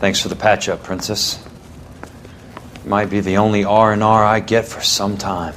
Thanks for the patch-up, Princess. Might be the only R&R I get for some time.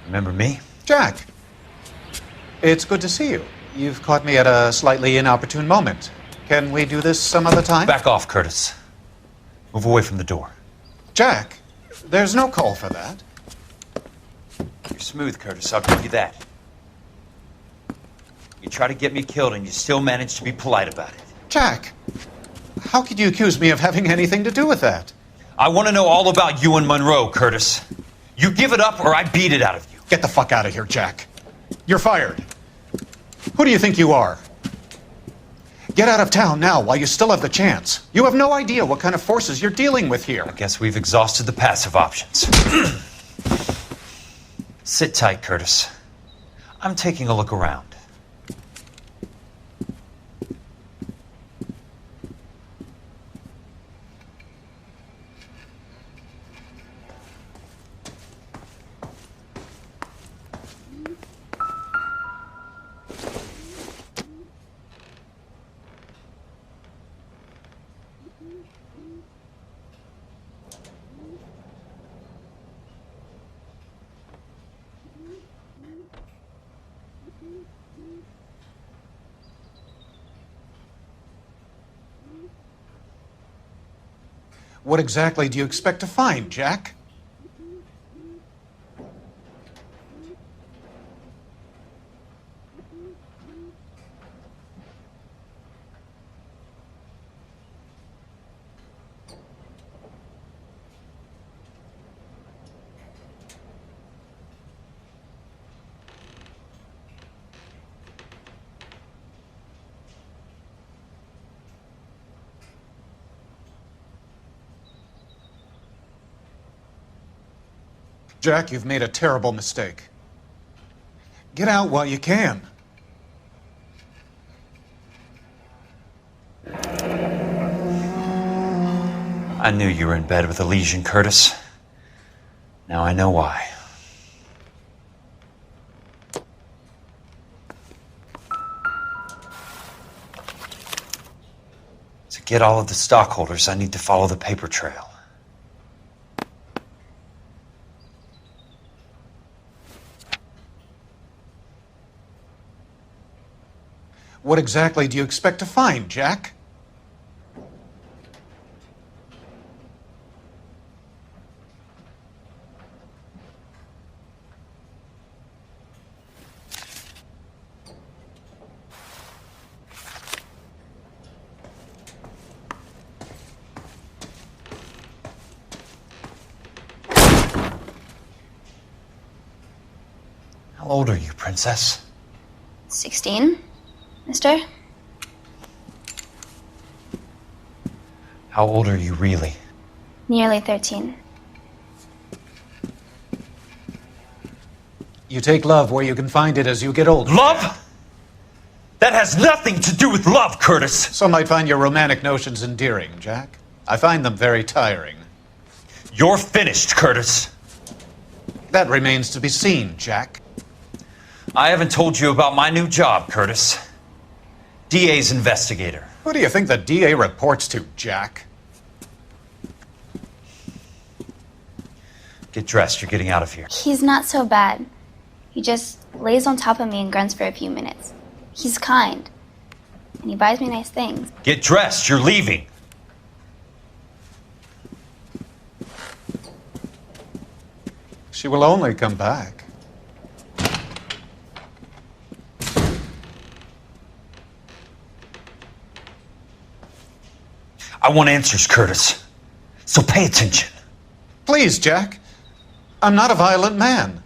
Remember me? Jack! It's good to see you. You've caught me at a slightly inopportune moment. Can we do this some other time? Back off, Curtis. Move away from the door. Jack, there's no call for that. You're smooth, Curtis, I'll give you that. You try to get me killed and you still manage to be polite about it. Jack, how could you accuse me of having anything to do with that? I want to know all about you and Monroe, Curtis. You give it up or I beat it out of you. Get the fuck out of here, Jack. You're fired. Who do you think you are? Get out of town now while you still have the chance. You have no idea what kind of forces you're dealing with here. I guess we've exhausted the passive options. Sit tight, Curtis. I'm taking a look around. What exactly do you expect to find, Jack? Jack, you've made a terrible mistake. Get out while you can. I knew you were in bed with a lesion, Curtis. Now I know why. To get all of the stockholders, I need to follow the paper trail. What exactly do you expect to find, Jack? How old are you, Princess? 16, mister? How old are you really? Nearly 13. You take love where you can find it as you get older. Love? That has nothing to do with love, Curtis. Some might find your romantic notions endearing, Jack. I find them very tiring. You're finished, Curtis. That remains to be seen, Jack. I haven't told you about my new job, Curtis. DA's investigator. Who do you think the DA reports to, Jack? Get dressed, you're getting out of here. He's not so bad. He just lays on top of me and grunts for a few minutes. He's kind. And he buys me nice things. Get dressed, you're leaving. She will only come back. I want answers, Curtis. So pay attention. Please, Jack. I'm not a violent man.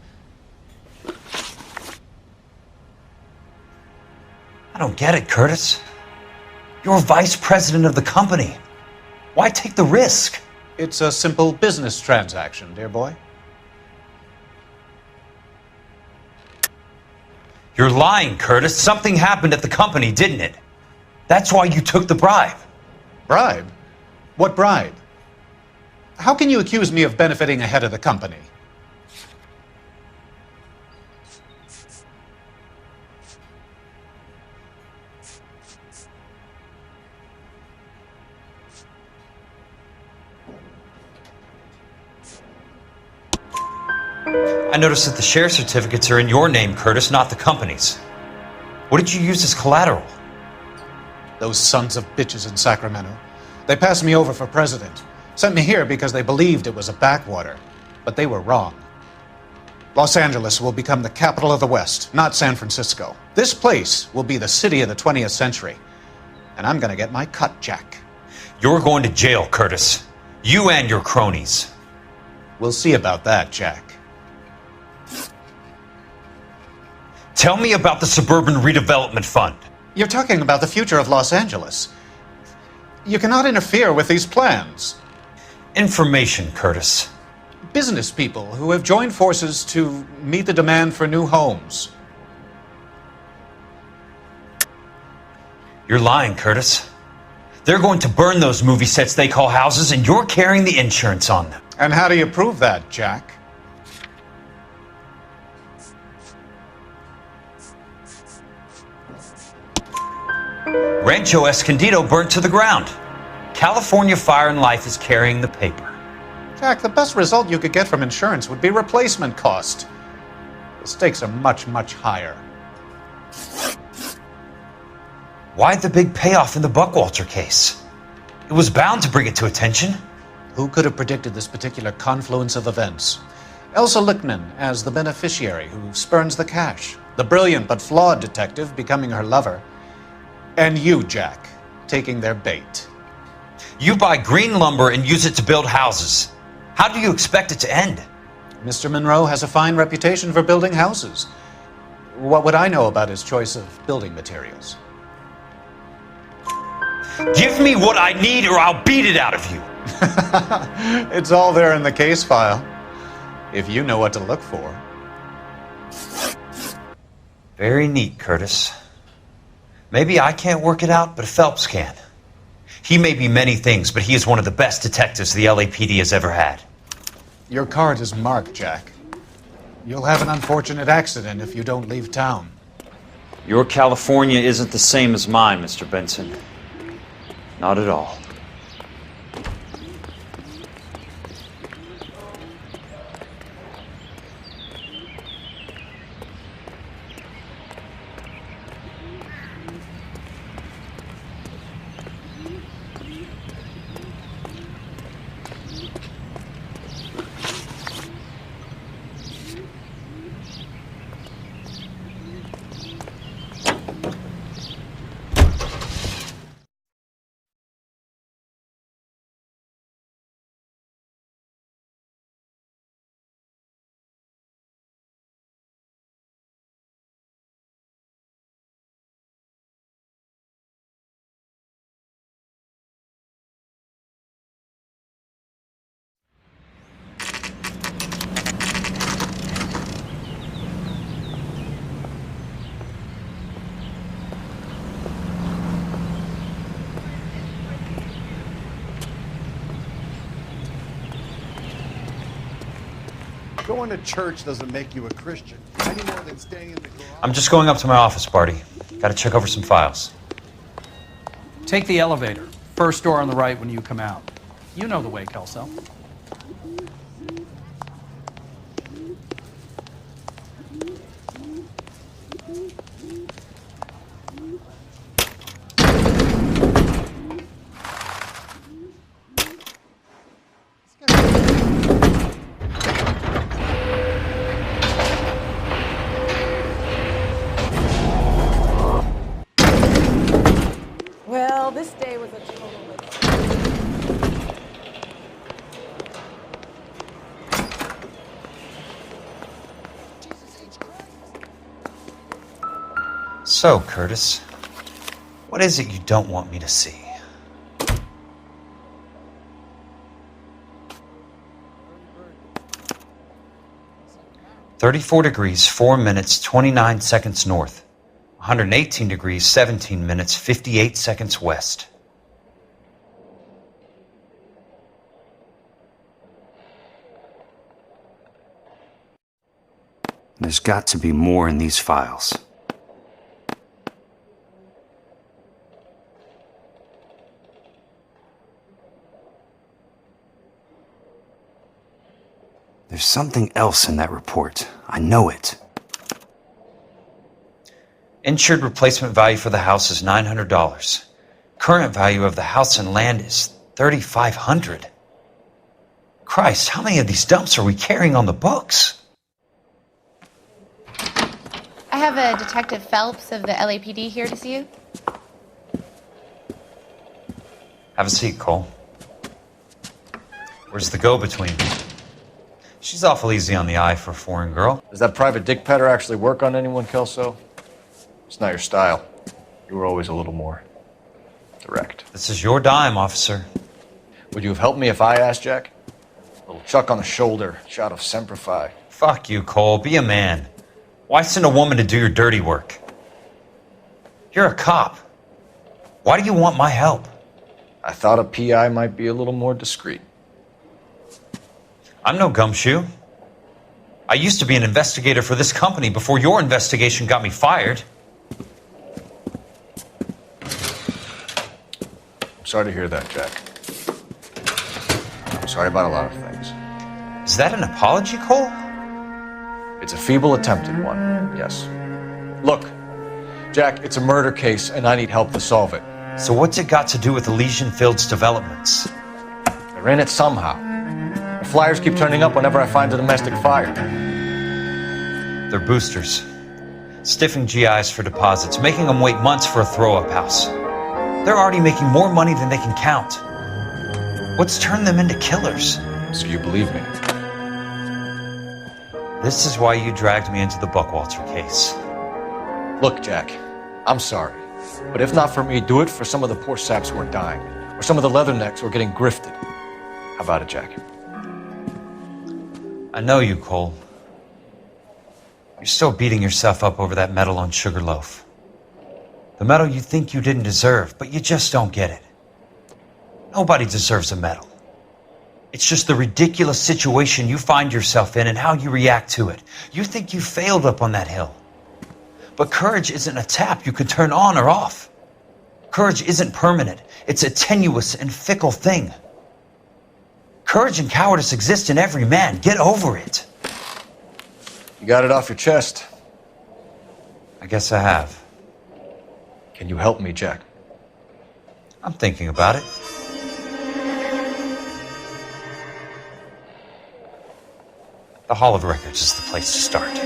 I don't get it, Curtis. You're vice president of the company. Why take the risk? It's a simple business transaction, dear boy. You're lying, Curtis. Something happened at the company, didn't it? That's why you took the bribe. Bribe? What bribe? How can you accuse me of benefiting ahead of the company? I noticed that the share certificates are in your name, Curtis, not the company's. What did you use as collateral? Those sons of bitches in Sacramento. They passed me over for president. Sent me here because they believed it was a backwater. But they were wrong. Los Angeles will become the capital of the West, not San Francisco. This place will be the city of the 20th century. And I'm gonna get my cut, Jack. You're going to jail, Curtis. You and your cronies. We'll see about that, Jack. Tell me about the Suburban Redevelopment Fund. You're talking about the future of Los Angeles. You cannot interfere with these plans. Information, Curtis. Business people who have joined forces to meet the demand for new homes. You're lying, Curtis. They're going to burn those movie sets they call houses, and you're carrying the insurance on them. And how do you prove that, Jack? Rancho Escondido burnt to the ground. California Fire and Life is carrying the paper. Jack, the best result you could get from insurance would be replacement cost. The stakes are much, much higher. Why the big payoff in the Buckwalter case? It was bound to bring it to attention. Who could have predicted this particular confluence of events? Elsa Lichtman as the beneficiary who spurns the cash. The brilliant but flawed detective becoming her lover. And you, Jack, taking their bait. You buy green lumber and use it to build houses. How do you expect it to end? Mr. Monroe has a fine reputation for building houses. What would I know about his choice of building materials? Give me what I need or I'll beat it out of you. It's all there in the case file, if you know what to look for. Very neat, Curtis. Maybe I can't work it out, but Phelps can. He may be many things, but he is one of the best detectives the LAPD has ever had. Your card is marked, Jack. You'll have an unfortunate accident if you don't leave town. Your California isn't the same as mine, Mr. Benson. Not at all. Going to church doesn't make you a Christian, any more than staying in the garage. I'm just going up to my office, Barty. Gotta check over some files. Take the elevator. First door on the right when you come out. You know the way, Kelso. Well, this day was a total waste. So, Curtis, what is it you don't want me to see? (34 degrees 4 minutes 29 seconds north, 118 degrees 17 minutes 58 seconds west. There's got to be more in these files. There's something else in that report. I know it. Insured replacement value for the house is $900. Current value of the house and land is $3,500. Christ, how many of these dumps are we carrying on the books? I have a Detective Phelps of the LAPD here to see you. Have a seat, Cole. Where's the go-between? She's awful easy on the eye for a foreign girl. Does that private dick petter actually work on anyone, Kelso? It's not your style. You were always a little more direct. This is your dime, officer. Would you have helped me if I asked, Jack? A little chuck on the shoulder, shot of Semper Fi. Fuck you, Cole. Be a man. Why send a woman to do your dirty work? You're a cop. Why do you want my help? I thought a PI might be a little more discreet. I'm no gumshoe. I used to be an investigator for this company before your investigation got me fired. I'm sorry to hear that, Jack. I'm sorry about a lot of things. Is that an apology, Cole? It's a feeble attempted one, yes. Look, Jack, it's a murder case and I need help to solve it. So what's it got to do with Elysian Fields developments? They're in it somehow. The flyers keep turning up whenever I find a domestic fire. They're boosters. Stiffing GIs for deposits, making them wait months for a throw-up house. They're already making more money than they can count. What's turned them into killers? So you believe me? This is why you dragged me into the Buckwalter case. Look, Jack, I'm sorry. But if not for me, do it for some of the poor saps who are dying. Or some of the leathernecks who are getting grifted. How about it, Jack? I know you, Cole. You're still beating yourself up over that medal on Sugarloaf. The medal you think you didn't deserve, but you just don't get it. Nobody deserves a medal. It's just the ridiculous situation you find yourself in and how you react to it. You think you failed up on that hill. But courage isn't a tap you can turn on or off. Courage isn't permanent. It's a tenuous and fickle thing. Courage and cowardice exist in every man. Get over it. You got it off your chest. I guess I have. Can you help me, Jack? I'm thinking about it. The Hall of Records is the place to start.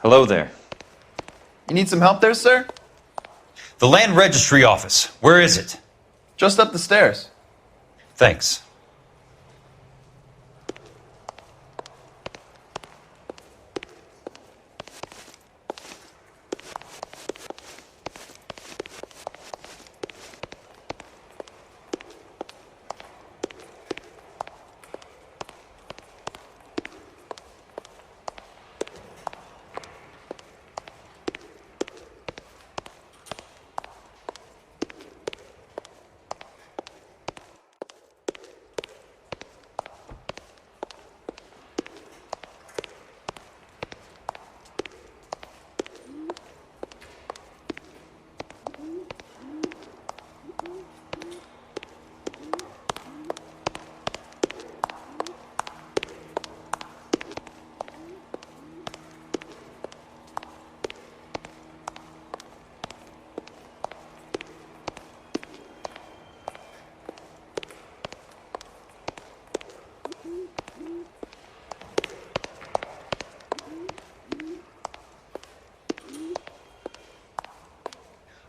Hello there. You need some help there, sir? The Land Registry Office. Where is it? Just up the stairs. Thanks.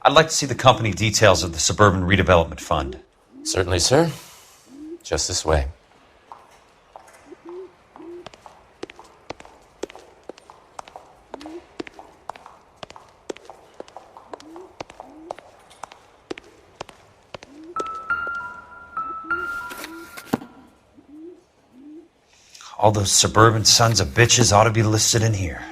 I'd like to see the company details of the Suburban Redevelopment Fund. Certainly, sir. Just this way. All those suburban sons of bitches ought to be listed in here.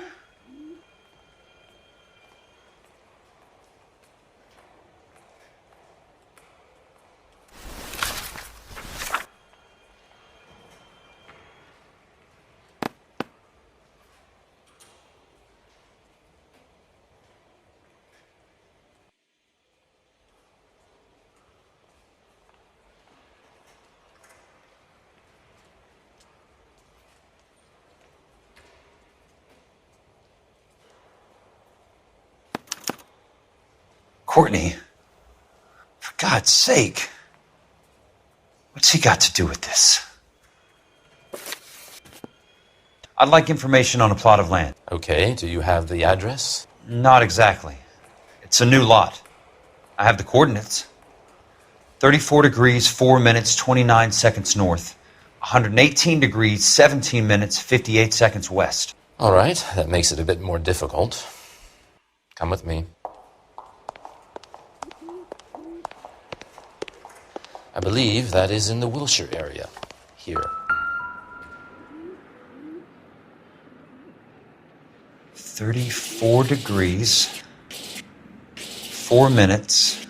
Courtney, for God's sake, what's he got to do with this? I'd like information on a plot of land. Okay, do you have the address? Not exactly. It's a new lot. I have the coordinates. 34 degrees, 4 minutes, 29 seconds north. 118 degrees, 17 minutes, 58 seconds west. All right, that makes it a bit more difficult. Come with me. I believe that is in the Wilshire area. Here. 34 degrees, 4 minutes,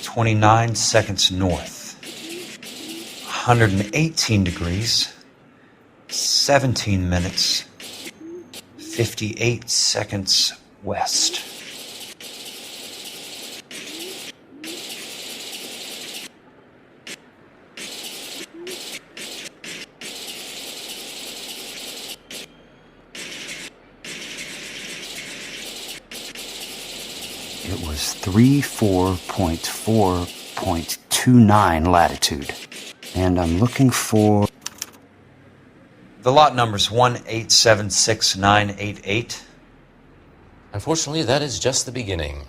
29 seconds north. 118 degrees, 17 minutes, 58 seconds west. It was 34.4.29 latitude. And I'm looking for... The lot number's 1876988. Unfortunately, that is just the beginning.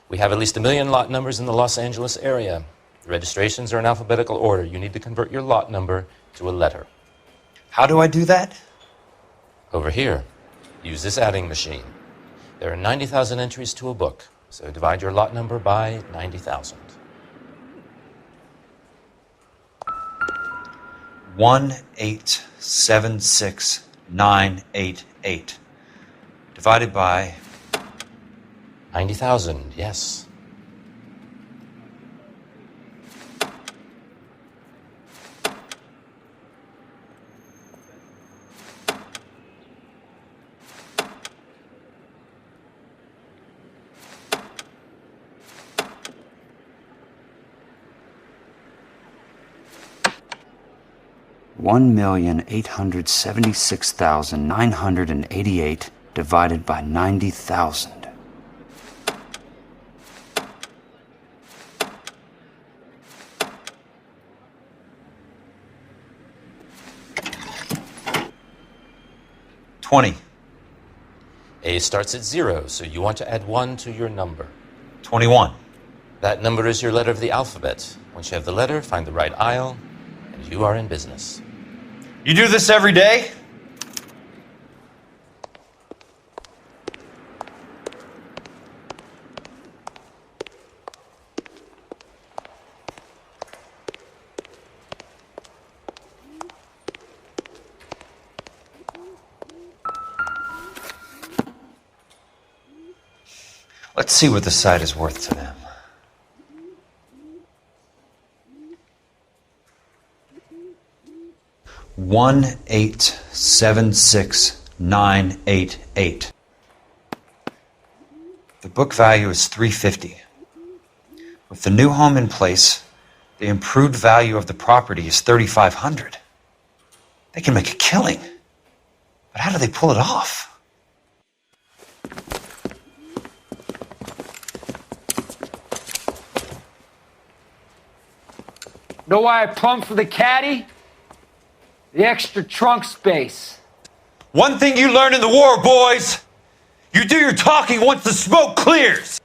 We have at least 1 million lot numbers in the Los Angeles area. The registrations are in alphabetical order. You need to convert your lot number to a letter. How do I do that? Over here. Use this adding machine. There are 90,000 entries to a book, so divide your lot number by 90,000. 1876988 divided by 90,000, yes. $1,876,988 divided by 90,000. $20. A starts at 0, so you want to add 1 to your number. 21. That number is your letter of the alphabet. Once you have the letter, find the right aisle, and you are in business. You do this every day? Let's see what the site is worth to them. $1,876,988. The book value is $350. With the new home in place, the improved value of the property is $3,500. They can make a killing. But how do they pull it off? Know why I plumbed for the caddy? The extra trunk space. One thing you learn in the war, boys. You do your talking once the smoke clears.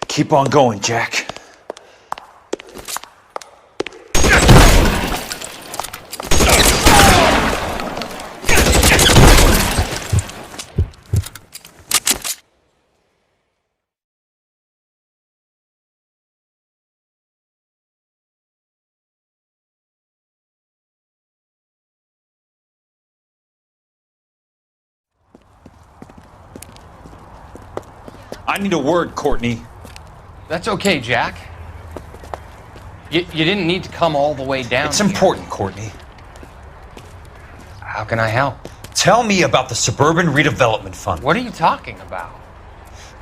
Keep on going, Jack. I need a word, Courtney. That's okay, Jack. You didn't need to come all the way down. It's important, Courtney. How can I help? Tell me about the Suburban Redevelopment Fund. What are you talking about?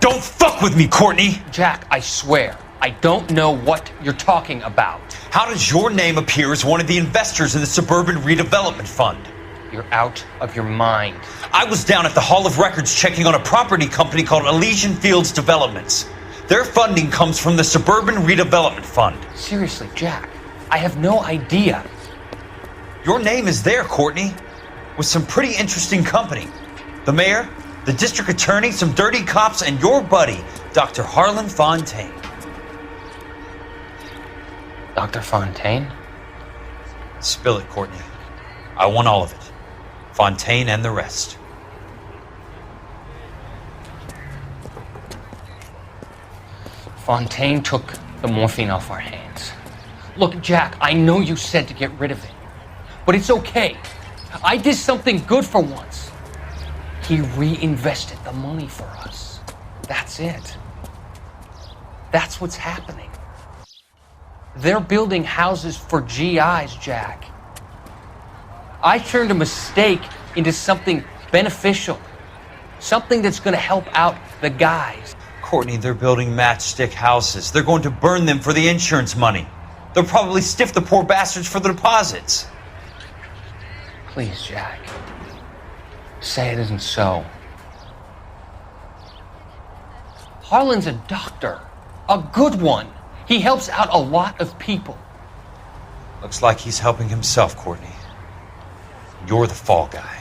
Don't fuck with me, Courtney! Jack, I swear, I don't know what you're talking about. How does your name appear as one of the investors in the Suburban Redevelopment Fund? You're out of your mind. I was down at the Hall of Records checking on a property company called Elysian Fields Developments. Their funding comes from the Suburban Redevelopment Fund. Seriously, Jack, I have no idea. Your name is there, Courtney, with some pretty interesting company. The mayor, the district attorney, some dirty cops, and your buddy, Dr. Harlan Fontaine. Dr. Fontaine? Spill it, Courtney. I want all of it. Fontaine and the rest. Fontaine took the morphine off our hands. Look, Jack, I know you said to get rid of it, but it's okay. I did something good for once. He reinvested the money for us. That's it. That's what's happening. They're building houses for GIs, Jack. I turned a mistake into something beneficial, something that's going to help out the guys. Courtney, they're building matchstick houses. They're going to burn them for the insurance money. They'll probably stiff the poor bastards for the deposits. Please, Jack. Say it isn't so. Harlan's a doctor. A good one. He helps out a lot of people. Looks like he's helping himself, Courtney. You're the fall guy.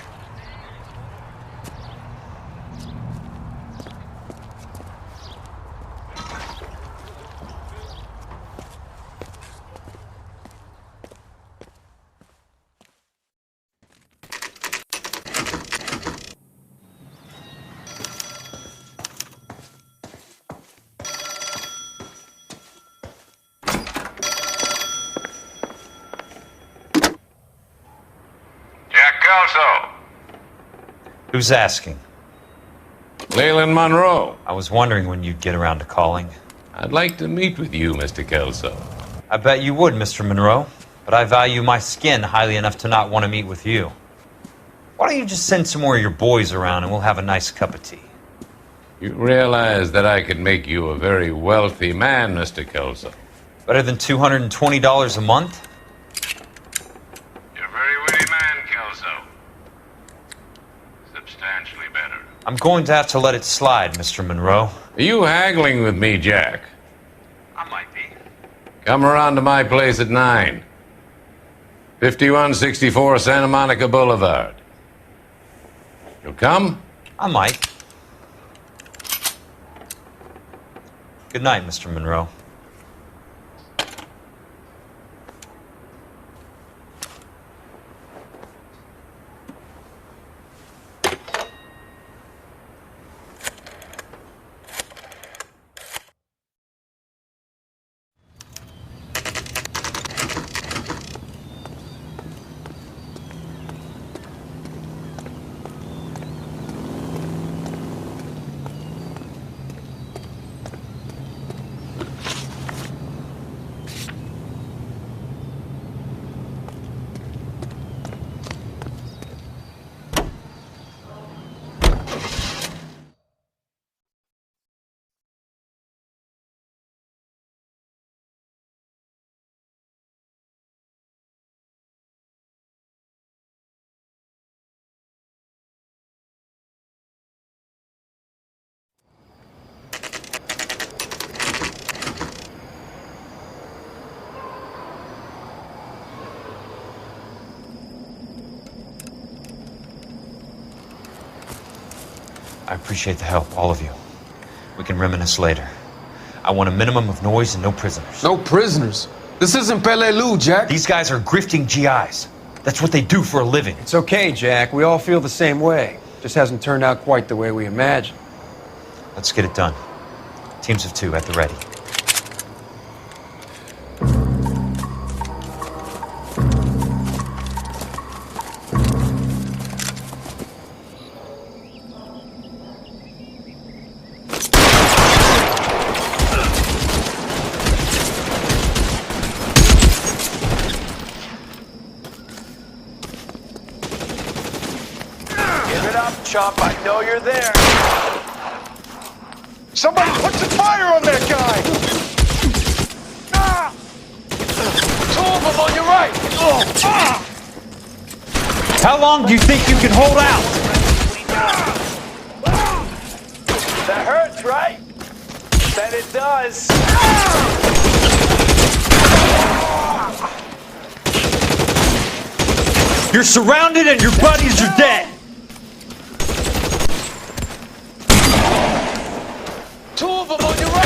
Who's asking? Leland Monroe. I was wondering when you'd get around to calling. I'd like to meet with you, Mr. Kelso. I bet you would, Mr. Monroe, but I value my skin highly enough to not want to meet with you. Why don't you just send some more of your boys around and we'll have a nice cup of tea? You realize that I could make you a very wealthy man, Mr. Kelso. Better than $220 a month? You're a very witty man, Kelso. Substantially better. I'm going to have to let it slide, Mr. Monroe. Are you haggling with me, Jack? I might be. Come around to my place at 9. 5164 Santa Monica Boulevard. You'll come? I might. Good night, Mr. Monroe. I appreciate the help, all of you. We can reminisce later. I want a minimum of noise and no prisoners. No prisoners? This isn't Peleliu, Jack. These guys are grifting GIs. That's what they do for a living. It's okay, Jack. We all feel the same way. Just hasn't turned out quite the way we imagined. Let's get it done. Teams of 2 at the ready. Chop, I know you're there. Somebody put some fire on that guy! Ah! 2 of them on your right! Ah! How long do you think you can hold out? That hurts, right? Bet it does. You're surrounded and your buddies are dead. 2 of them on your right!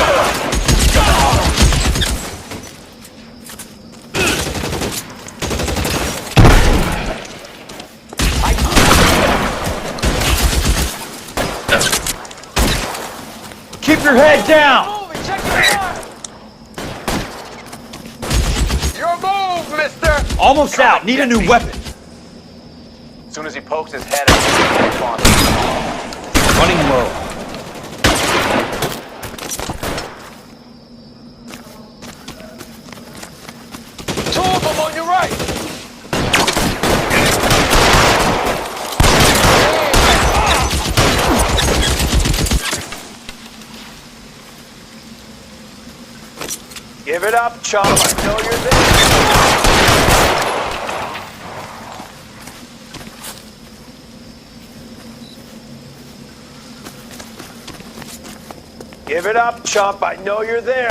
Keep your head down! Your move, mister! Almost out. Need a new weapon. As soon as he pokes his head out, Running low. on your right! Give it up, chum. I know you're there. Give it up, chump. I know you're there.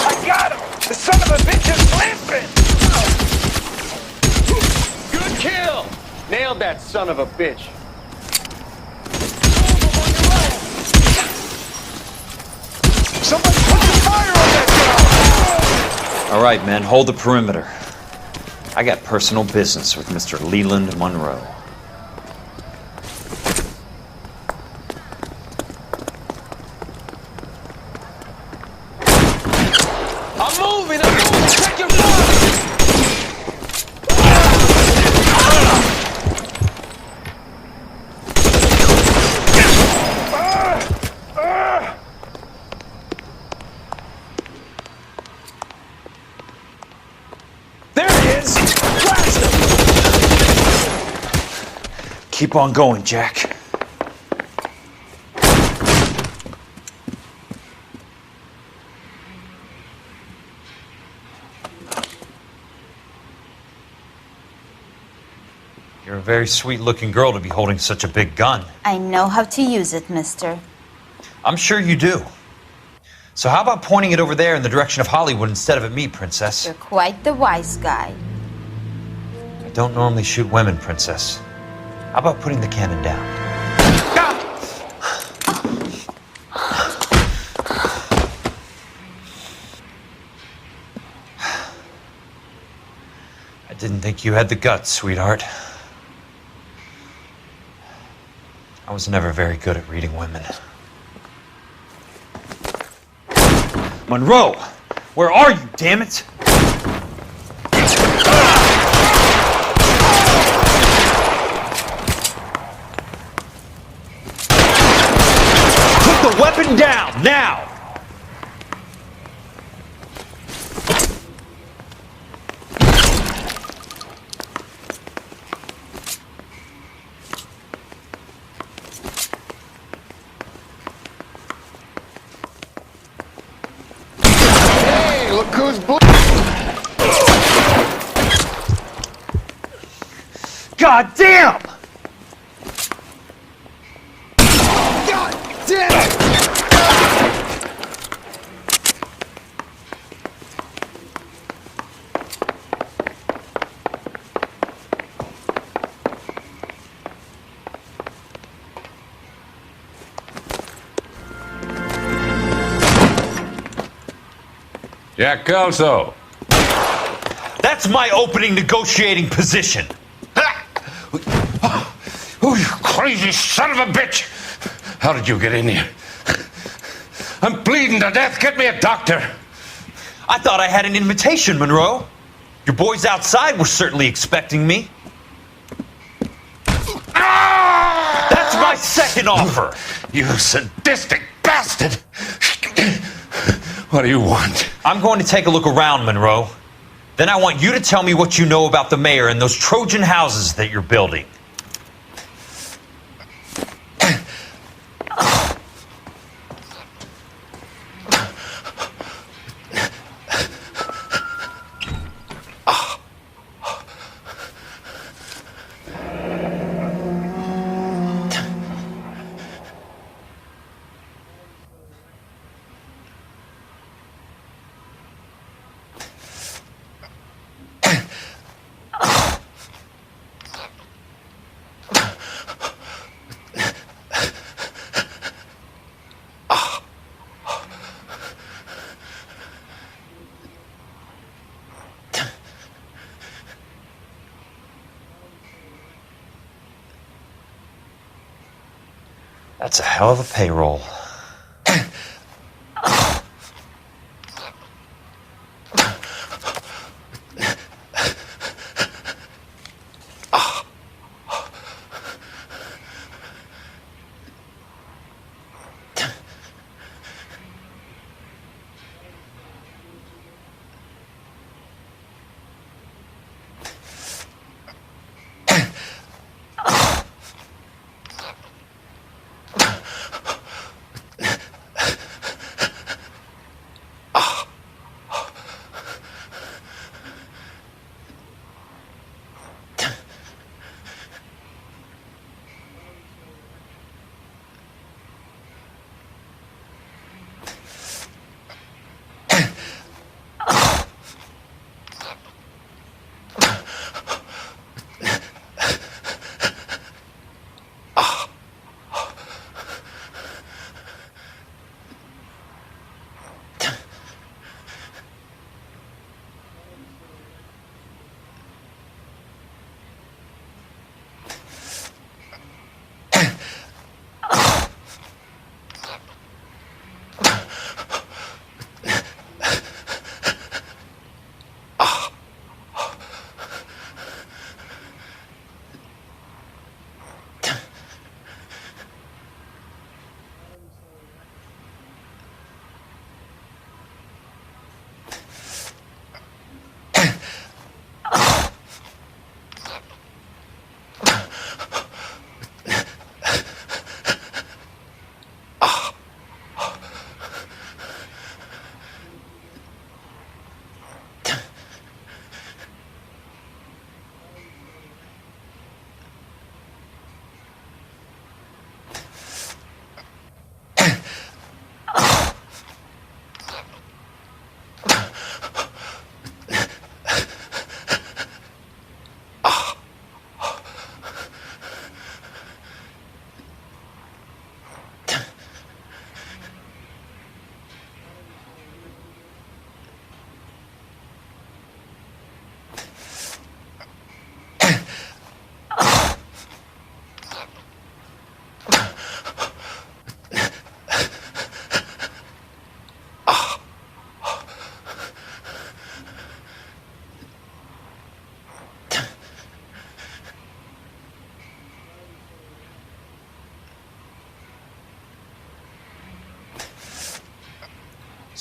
I got him! The son of a bitch is limping! Good kill! Nailed that son of a bitch. Somebody put the fire on that guy! All right, men, hold the perimeter. I got personal business with Mr. Leland Monroe. I'm moving! Check your fire! There he is! Keep on going, Jack. You're a very sweet-looking girl to be holding such a big gun. I know how to use it, mister. I'm sure you do. So how about pointing it over there in the direction of Hollywood instead of at me, Princess? You're quite the wise guy. I don't normally shoot women, Princess. How about putting the cannon down? I didn't think you had the guts, sweetheart. I was never very good at reading women. Monroe! Where are you, damn it? Put the weapon down, now! Look who's blue. God damn! God damn it! Jack Kelso. That's my opening negotiating position. Oh, you crazy son of a bitch! How did you get in here? I'm bleeding to death. Get me a doctor. I thought I had an invitation, Monroe. Your boys outside were certainly expecting me. That's my second offer. You sadistic bastard! What do you want? I'm going to take a look around, Monroe. Then I want you to tell me what you know about the mayor and those Trojan houses that you're building. That's a hell of a payroll.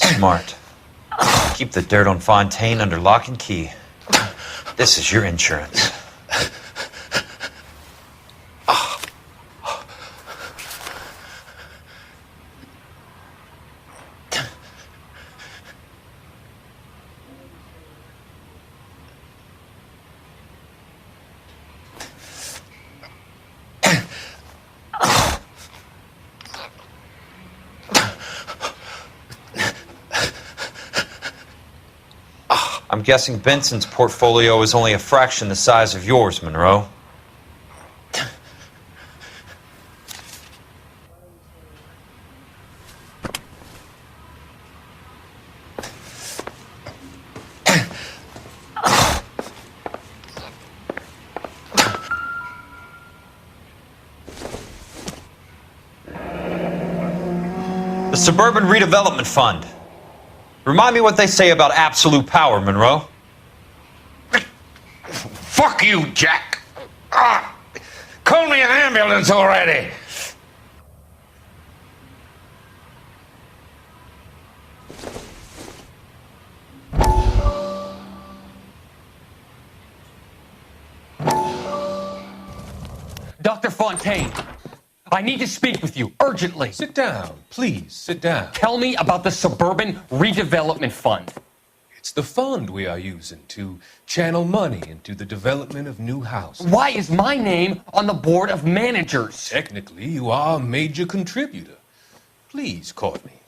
Smart. Keep the dirt on Fontaine under lock and key. This is your insurance. I'm guessing Benson's portfolio is only a fraction the size of yours, Monroe. The Suburban Redevelopment Fund. Remind me what they say about absolute power, Monroe. Fuck you, Jack. Call me an ambulance already. Dr. Fontaine, I need to speak with you urgently. Sit down, please, sit down. Tell me about the Suburban Redevelopment Fund. It's the fund we are using to channel money into the development of new houses. Why is my name on the board of managers? Technically, you are a major contributor. Please, Courtney.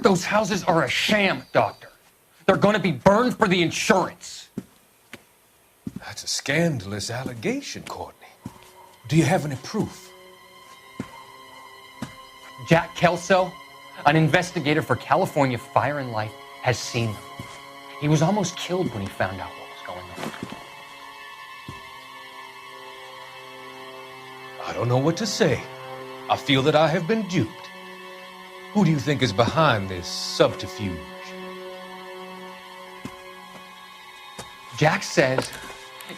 Those houses are a sham, Doctor. They're going to be burned for the insurance. That's a scandalous allegation, Courtney. Do you have any proof? Jack Kelso, an investigator for California Fire and Life, has seen them. He was almost killed when he found out what was going on. I don't know what to say. I feel that I have been duped. Who do you think is behind this subterfuge? Jack says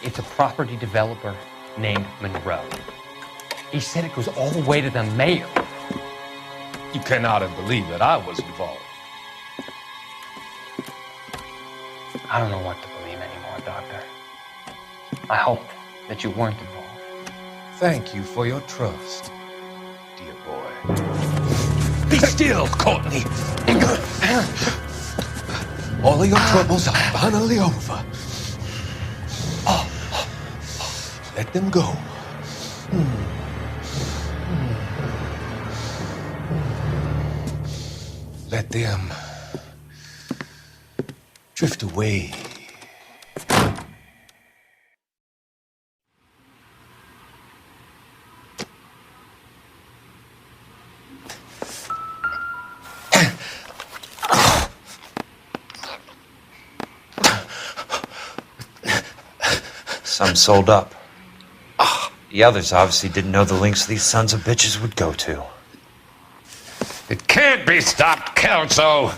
it's a property developer named Monroe. He said it goes all the way to the mayor. You cannot have believed that I was involved. I don't know what to believe anymore, Doctor. I hope that you weren't involved. Thank you for your trust, dear boy. Be still, Courtney. All of your troubles are finally over. Let them go. Let them drift away. Some sold up. The others obviously didn't know the lengths these sons of bitches would go to. It can't be stopped, Kelso.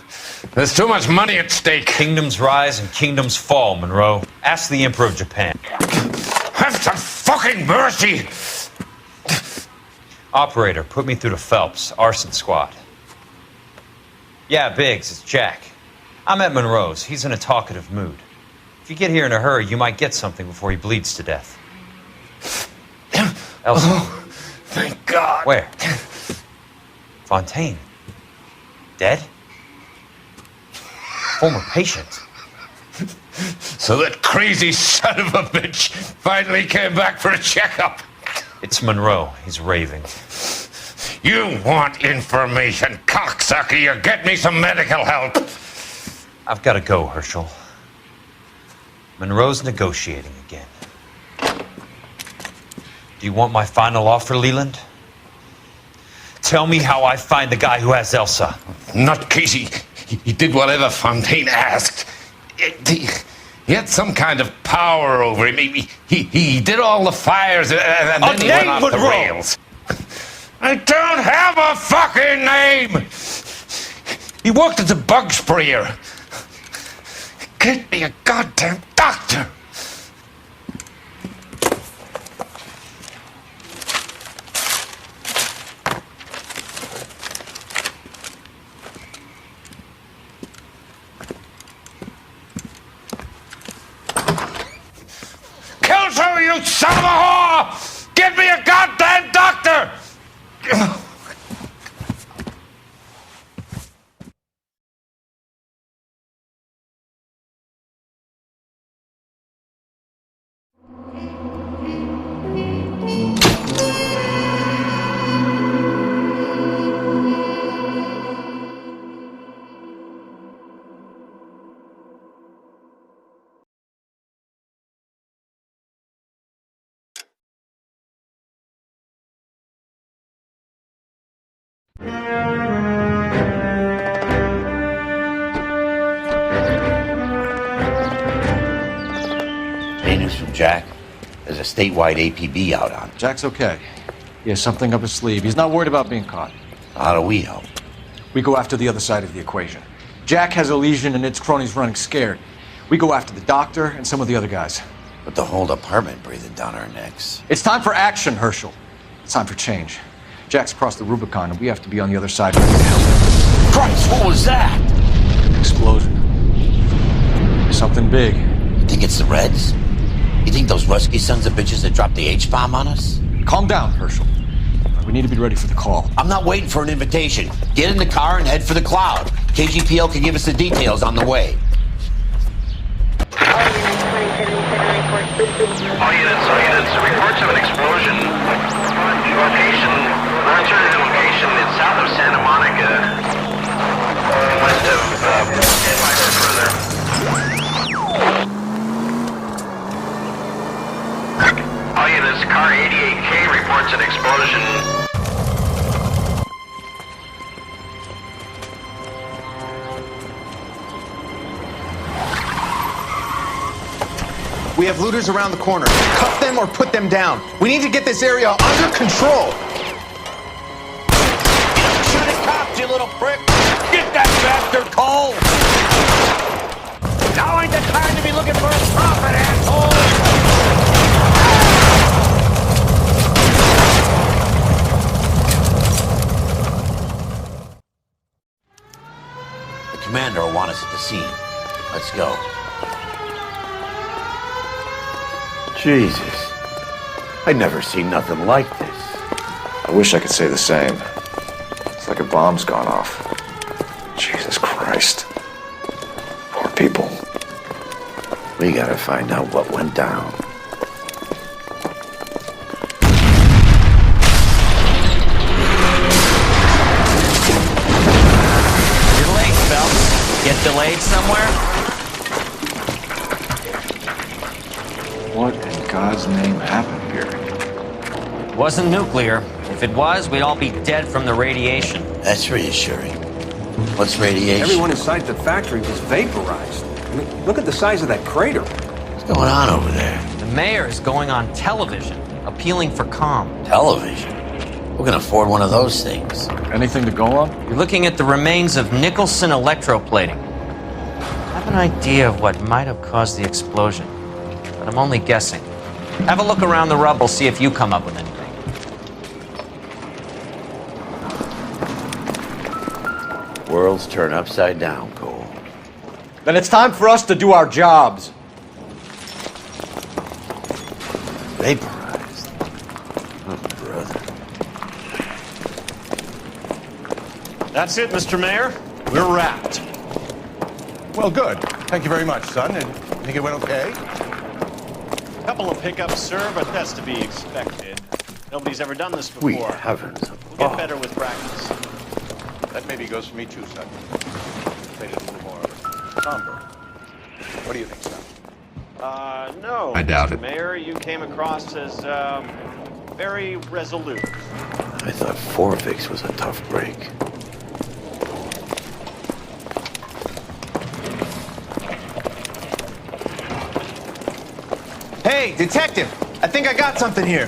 There's too much money at stake. Kingdoms rise and kingdoms fall, Monroe. Ask the Emperor of Japan. Have some fucking mercy! Operator, put me through to Phelps, arson squad. Yeah, Biggs, it's Jack. I'm at Monroe's. He's in a talkative mood. If you get here in a hurry, you might get something before he bleeds to death. Elsa. Oh, thank God. Where? Fontaine. Dead? Former patient. So that crazy son of a bitch finally came back for a checkup. It's Monroe. He's raving. You want information, cocksucker. You get me some medical help. I've got to go, Herschel. Monroe's negotiating again. Do you want my final offer, Leland? Tell me how I find the guy who has Elsa. Not Casey. He did whatever Fontaine asked. He had some kind of power over him. He did all the fires and then he went off the rails. I don't have a fucking name! He worked as a bug sprayer. Get me a goddamn doctor! you son of a whore! Get me a goddamn doctor! Hey, news from Jack. There's a statewide APB out on. Jack's okay. He has something up his sleeve. He's not worried about being caught. How do we help? We go after the other side of the equation. Jack has a legion and its cronies running scared. We go after the doctor and some of the other guys. But the whole department breathing down our necks. It's time for action, Herschel. It's time for change. Jack's crossed the Rubicon and we have to be on the other side ready to help him. Christ, what was that? Explosion. Something big. You think it's the Reds? You think those Rusky sons of bitches that dropped the H-bomb on us? Calm down, Herschel. We need to be ready for the call. I'm not waiting for an invitation. Get in the car and head for the cloud. KGPL can give us the details on the way. All units, reports of an explosion. Location, alternative location, it's south of Santa Monica. West of, 10 miles further. All units, car 88K reports an explosion. We have looters around the corner. Cuff them or put them down. We need to get this area under control. Shoot his cops, you little prick! Get that bastard cold! Now ain't the time to be looking for a profit, asshole! The commander will want us at the scene. Let's go. Jesus. I'd never seen nothing like this. I wish I could say the same. It's like a bomb's gone off. Jesus Christ. Poor people. We gotta find out what went down. You're late, Phelps. Get delayed somewhere? What in God's name happened here? Wasn't nuclear. If it was, we'd all be dead from the radiation. That's reassuring. What's radiation? Everyone inside the factory was vaporized. I mean, look at the size of that crater. What's going on over there? The mayor is going on television, appealing for calm. Television? Who can afford one of those things? Anything to go on? You're looking at the remains of Nicholson electroplating. I have an idea of what might have caused the explosion, but I'm only guessing. Have a look around the rubble, see if you come up with anything. Worlds turn upside down, Cole. Then it's time for us to do our jobs. Vaporized. Oh, brother. That's it, Mr. Mayor. We're wrapped. Well, good. Thank you very much, son. And you think it went okay? Couple of hiccups, sir, but that's to be expected. Nobody's ever done this before. Sweet heavens. We'll get better with practice. That maybe goes for me too, son. Made it a little more somber. What do you think, son? No. I doubt Mr. it. Mayor, you came across as, very resolute. I thought Forvix was a tough break. Hey, detective! I think I got something here.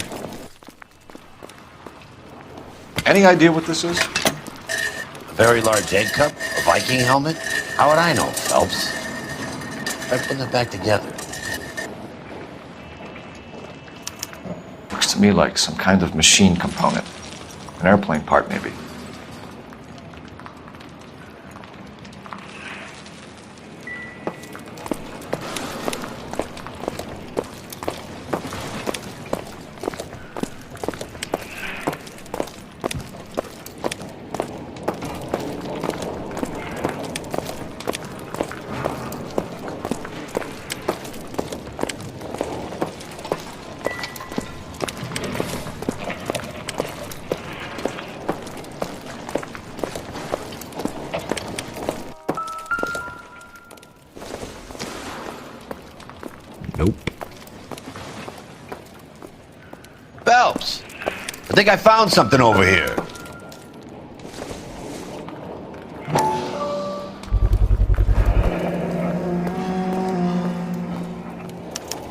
Any idea what this is? A very large egg cup? A Viking helmet? How would I know, Phelps? Try putting it back together. Looks to me like some kind of machine component. An airplane part, maybe. Phelps, I think I found something over here.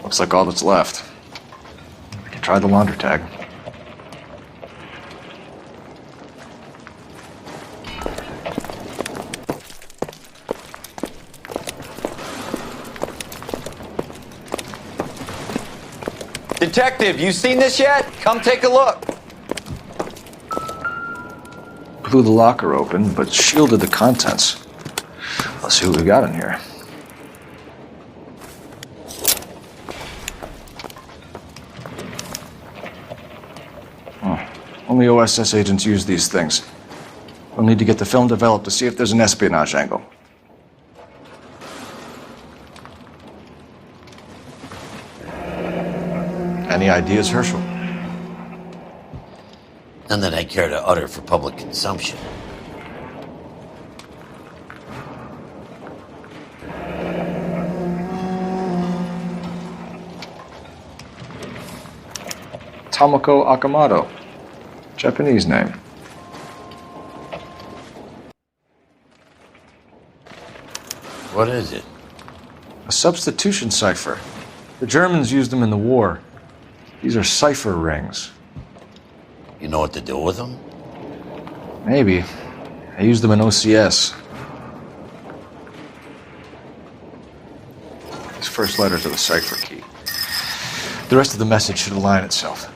Looks like all that's left. We can try the launder tag. Detective, you seen this yet? Come take a look. Blew the locker open, but shielded the contents. Let's see what we got in here. Only OSS agents use these things. We'll need to get the film developed to see if there's an espionage angle. Any ideas, Herschel? None that I care to utter for public consumption. Tomoko Akamoto. Japanese name. What is it? A substitution cipher. The Germans used them in the war. These are cipher rings. You know what to do with them? Maybe. I used them in OCS. His first letter to the cipher key. The rest of the message should align itself.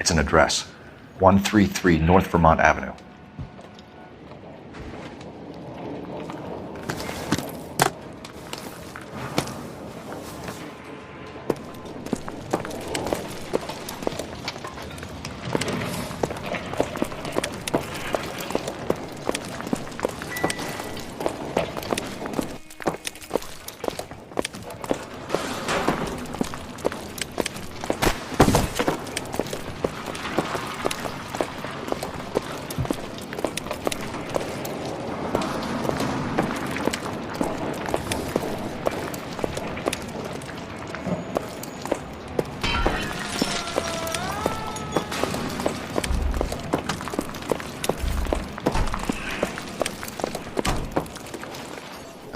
It's an address. 133 North Vermont Avenue.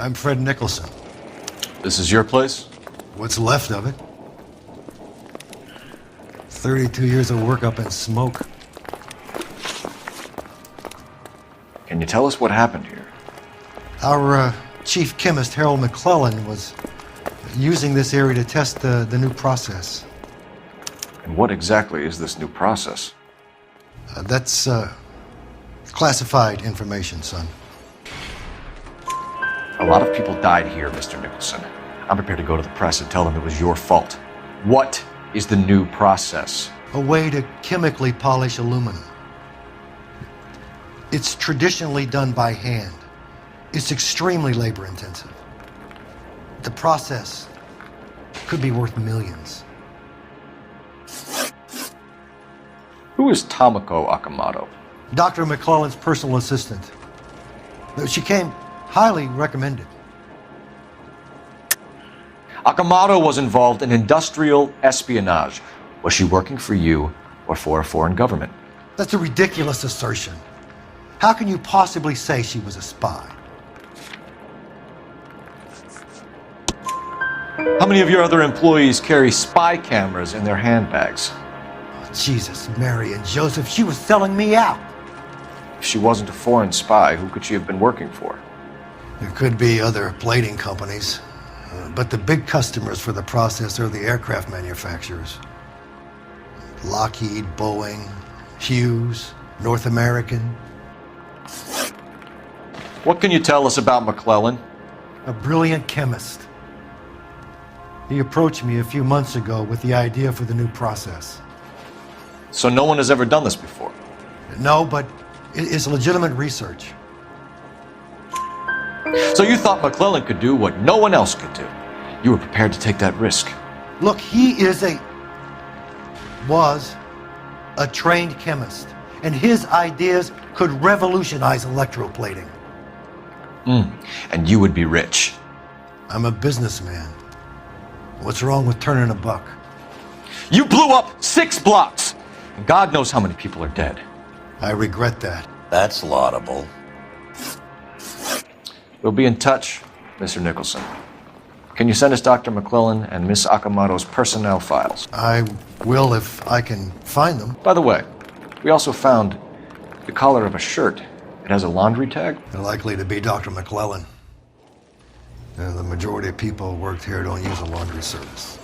I'm Fred Nicholson. This is your place? What's left of it. 32 years of work up in smoke. Can you tell us what happened here? Our chief chemist, Harold McClellan, was using this area to test the new process. And what exactly is this new process? That's classified information, son. A lot of people died here, Mr. Nicholson. I'm prepared to go to the press and tell them it was your fault. What is the new process? A way to chemically polish aluminum. It's traditionally done by hand. It's extremely labor intensive. The process could be worth millions. Who is Tomoko Akamoto? Dr. McClellan's personal assistant. She came highly recommended. Akamoto was involved in industrial espionage. Was she working for you or for a foreign government? That's a ridiculous assertion. How can you possibly say she was a spy? How many of your other employees carry spy cameras in their handbags? Oh, Jesus, Mary and Joseph, she was selling me out. If she wasn't a foreign spy, who could she have been working for? There could be other plating companies, but the big customers for the process are the aircraft manufacturers. Lockheed, Boeing, Hughes, North American. What can you tell us about McClellan? A brilliant chemist. He approached me a few months ago with the idea for the new process. So no one has ever done this before? No, but it's legitimate research. So you thought McClellan could do what no one else could do. You were prepared to take that risk. Look, he was a trained chemist, and his ideas could revolutionize electroplating. And you would be rich. I'm a businessman. What's wrong with turning a buck? You blew up 6 blocks! And God knows how many people are dead. I regret that. That's laudable. We'll be in touch, Mr. Nicholson. Can you send us Dr. McClellan and Miss Akamoto's personnel files? I will if I can find them. By the way, we also found the collar of a shirt. It has a laundry tag. They're likely to be Dr. McClellan. The majority of people who worked here don't use a laundry service.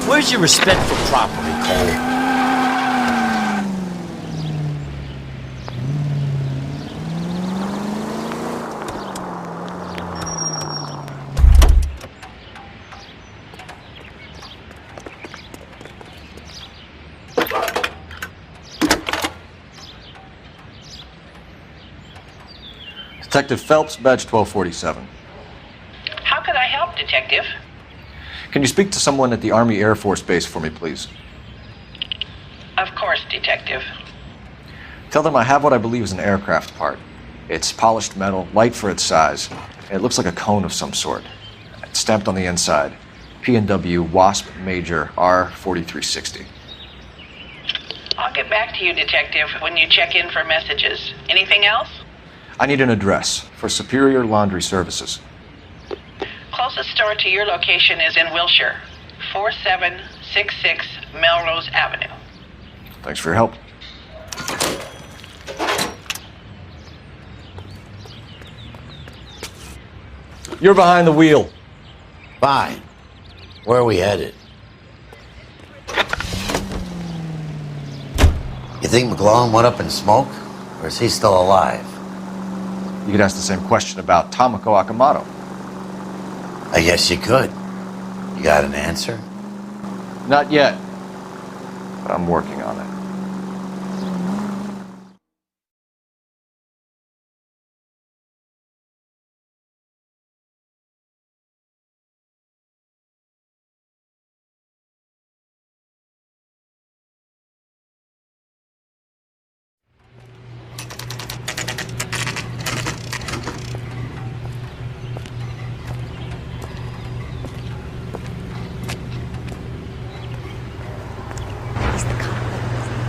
Where's your respect for property, Cole? Detective Phelps, badge 1247. How could I help, Detective? Can you speak to someone at the Army Air Force Base for me, please? Of course, Detective. Tell them I have what I believe is an aircraft part. It's polished metal, light for its size, and it looks like a cone of some sort. It's stamped on the inside. P&W Wasp Major R4360. I'll get back to you, Detective, when you check in for messages. Anything else? I need an address for Superior Laundry Services. Closest store to your location is in Wilshire, 4766 Melrose Avenue. Thanks for your help. You're behind the wheel. Fine. Where are we headed? You think McClellan went up in smoke? Or is he still alive? You could ask the same question about Tomoko Akamoto. I guess you could. You got an answer? Not yet, but I'm working on it.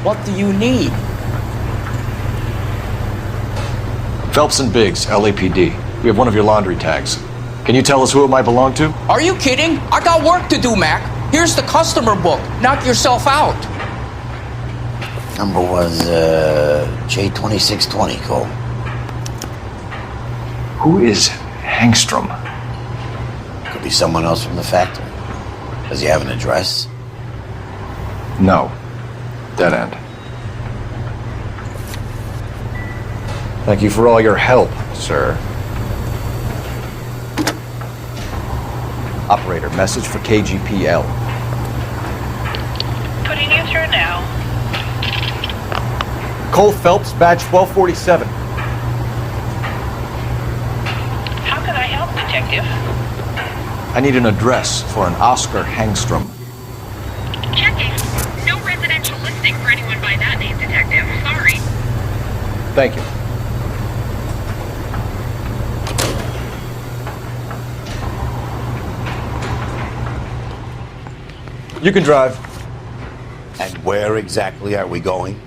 What do you need? Phelps and Biggs, LAPD. We have one of your laundry tags. Can you tell us who it might belong to? Are you kidding? I got work to do, Mac. Here's the customer book. Knock yourself out. Number was J2620, Cole. Who is Hangstrom? Could be someone else from the factory. Does he have an address? No. Dead end. Thank you for all your help, sir. Operator, message for KGPL. Putting you through now. Cole Phelps, badge 1247. How can I help, Detective? I need an address for an Oscar Hangstrom. Checking. No residential listing for anyone by that name, Detective. Sorry. Thank you. You can drive. And where exactly are we going?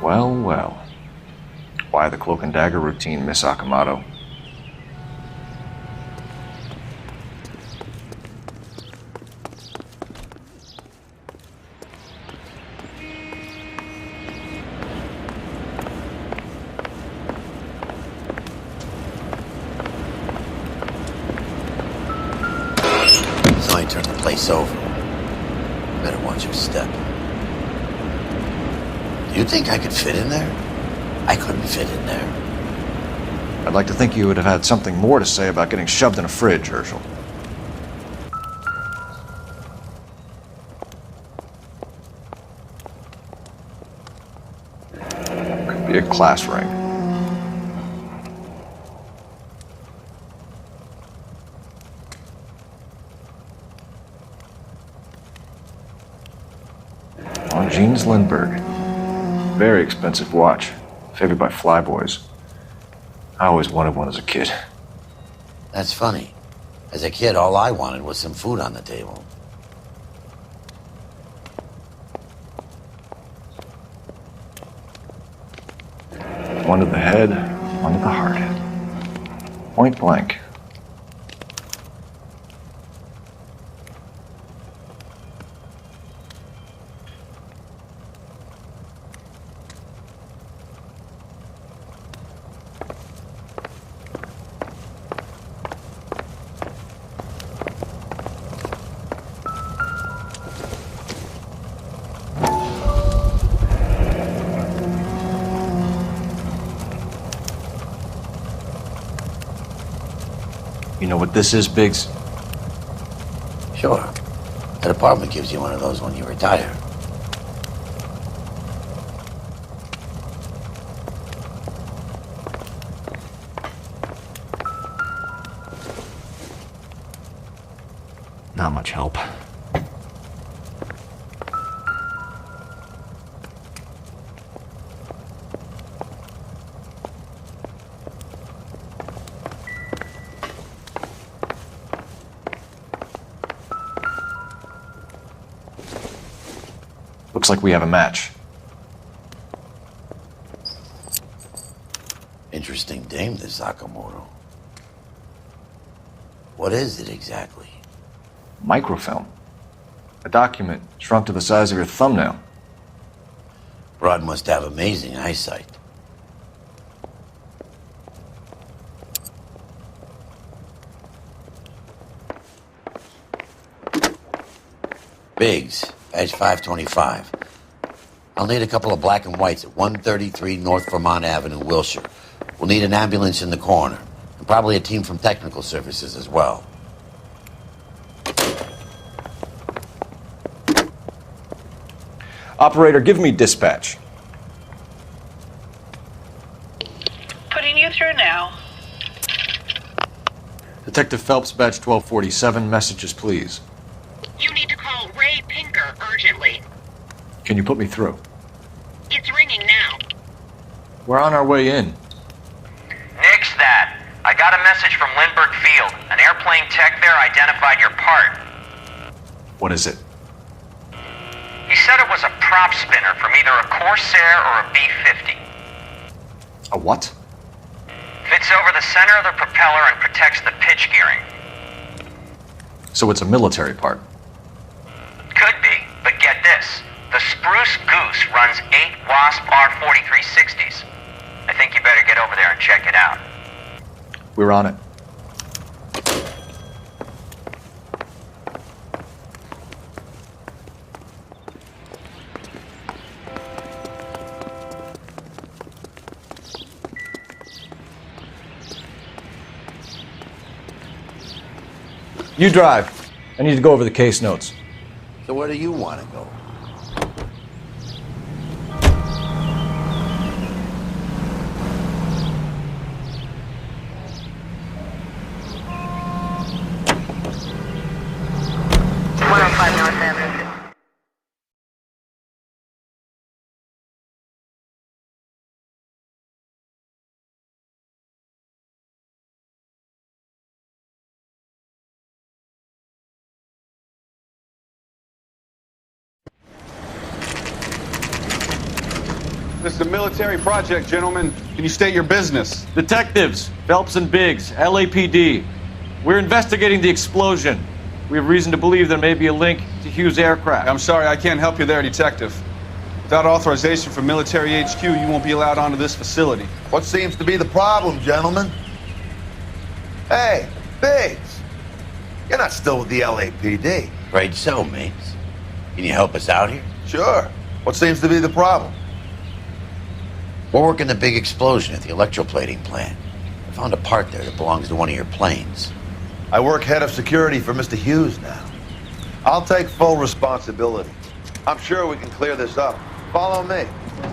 Well, well. Why the cloak and dagger routine, Miss Akamoto? So I turn the place over. Better watch your step. Do you think I could fit in there? I couldn't fit in there. I'd like to think you would have had something more to say about getting shoved in a fridge, Herschel. Could be a class ring. On Jeans Lindbergh. Very expensive watch. Favored by flyboys. I always wanted one as a kid. That's funny. As a kid, all I wanted was some food on the table. One to the head, one to the heart. Point blank. You know what this is, Biggs? Sure. That apartment gives you one of those when you retire. Not much help. Looks like we have a match. Interesting dame, this Sakamoto. What is it exactly? Microfilm. A document shrunk to the size of your thumbnail. Broad must have amazing eyesight. Biggs, badge 525. I'll need a couple of black and whites at 133 North Vermont Avenue, Wilshire. We'll need an ambulance in the corner, and probably a team from technical services as well. Operator, give me dispatch. Putting you through now. Detective Phelps, badge 1247, messages please. You need to call Ray Pinker urgently. Can you put me through? It's ringing now. We're on our way in. Nix that. I got a message from Lindbergh Field. An airplane tech there identified your part. What is it? He said it was a prop spinner from either a Corsair or a B-50. A what? Fits over the center of the propeller and protects the pitch gearing. So it's a military part. Could be, but get this. The Spruce Goose runs 8 Wasp R-4360s. I think you better get over there and check it out. We're on it. You drive. I need to go over the case notes. So where do you want to go? This is a military project, gentlemen. Can you state your business? Detectives, Phelps and Biggs, LAPD. We're investigating the explosion. We have reason to believe there may be a link to Hughes' aircraft. I'm sorry, I can't help you there, Detective. Without authorization from military HQ, you won't be allowed onto this facility. What seems to be the problem, gentlemen? Hey, Biggs. You're not still with the LAPD. Afraid so, mates. Can you help us out here? Sure. What seems to be the problem? We're working the big explosion at the electroplating plant. I found a part there that belongs to one of your planes. I work head of security for Mr. Hughes now. I'll take full responsibility. I'm sure we can clear this up. Follow me.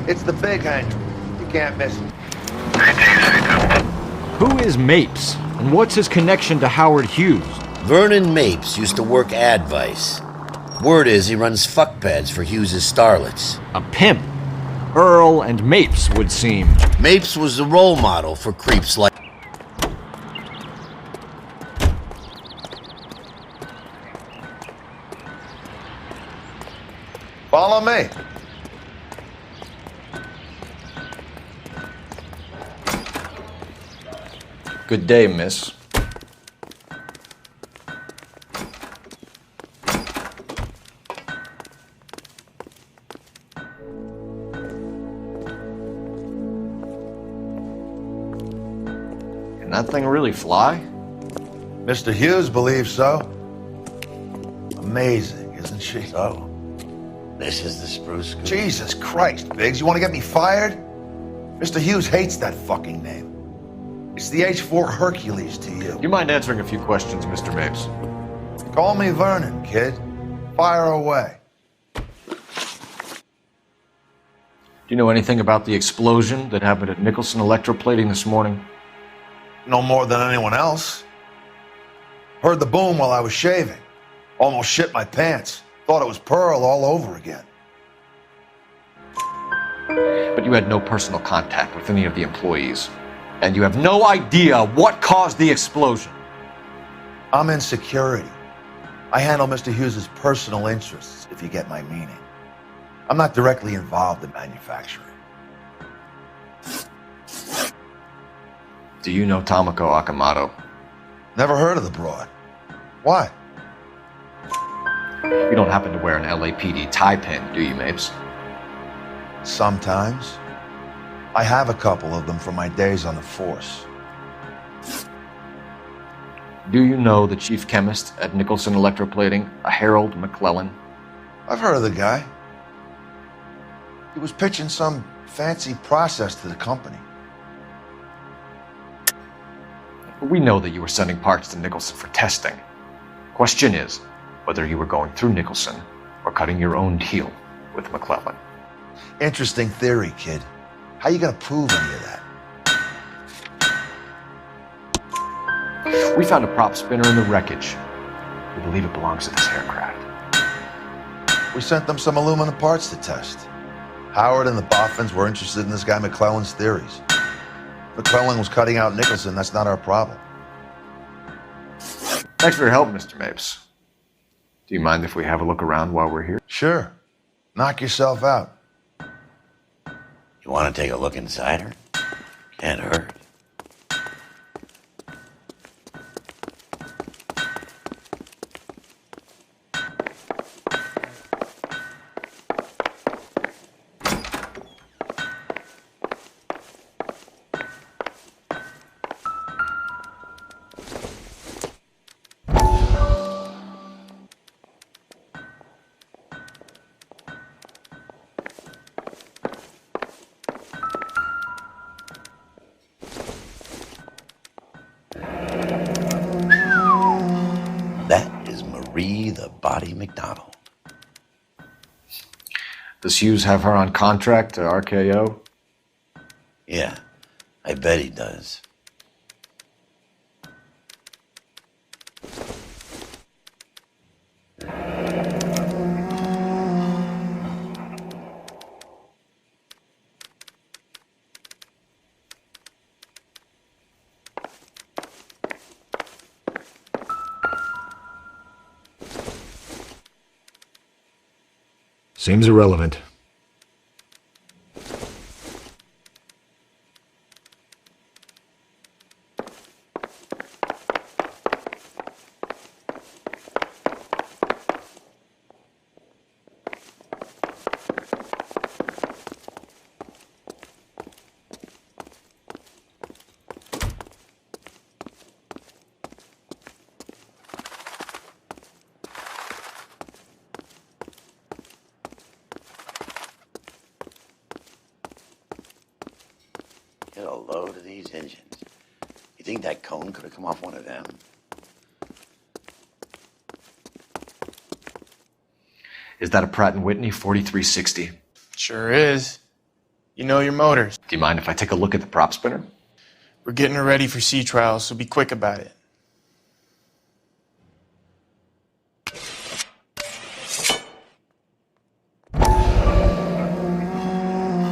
It's the big hangar. You can't miss it. Who is Mapes, and what's his connection to Howard Hughes? Vernon Mapes used to work Advice. Word is he runs fuck pads for Hughes' starlets. A pimp. Earl and Mapes would seem. Mapes was the role model for creeps like... Follow me. Good day, miss. Can that thing really fly? Mr. Hughes believes so. Amazing, isn't she? So, this is the Spruce Goose. Jesus Christ, Biggs, you want to get me fired? Mr. Hughes hates that fucking name. It's the H-4 Hercules to you. Do you mind answering a few questions, Mr. Mapes? Call me Vernon, kid. Fire away. Do you know anything about the explosion that happened at Nicholson Electroplating this morning? No more than anyone else. Heard the boom while I was shaving. Almost shit my pants. Thought it was Pearl all over again. But you had no personal contact with any of the employees. And you have no idea what caused the explosion. I'm in security. I handle Mr. Hughes' personal interests, if you get my meaning. I'm not directly involved in manufacturing. Do you know Tomoko Akamoto? Never heard of the broad. Why? You don't happen to wear an LAPD tie pin, do you, Mapes? Sometimes. I have a couple of them from my days on the force. Do you know the chief chemist at Nicholson Electroplating, a Harold McClellan? I've heard of the guy. He was pitching some fancy process to the company. We know that you were sending parts to Nicholson for testing. Question is whether you were going through Nicholson or cutting your own deal with McClellan. Interesting theory, kid. How you gonna prove any of that? We found a prop spinner in the wreckage. We believe it belongs to this aircraft. We sent them some aluminum parts to test. Howard and the Boffins were interested in this guy McClellan's theories. McClellan was cutting out Nicholson, that's not our problem. Thanks for your help, Mr. Mapes. Do you mind if we have a look around while we're here? Sure. Knock yourself out. You want to take a look inside her? Can't hurt. McDonald. Does Hughes have her on contract to RKO? Yeah, I bet he does. Seems irrelevant. Get a load of these engines. You think that cone could have come off one of them? Is that a Pratt & Whitney 4360? Sure is. You know your motors. Do you mind if I take a look at the prop spinner? We're getting her ready for sea trials, so be quick about it.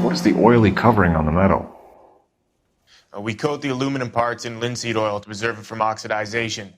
What is the oily covering on the metal? We coat the aluminum parts in linseed oil to preserve it from oxidization.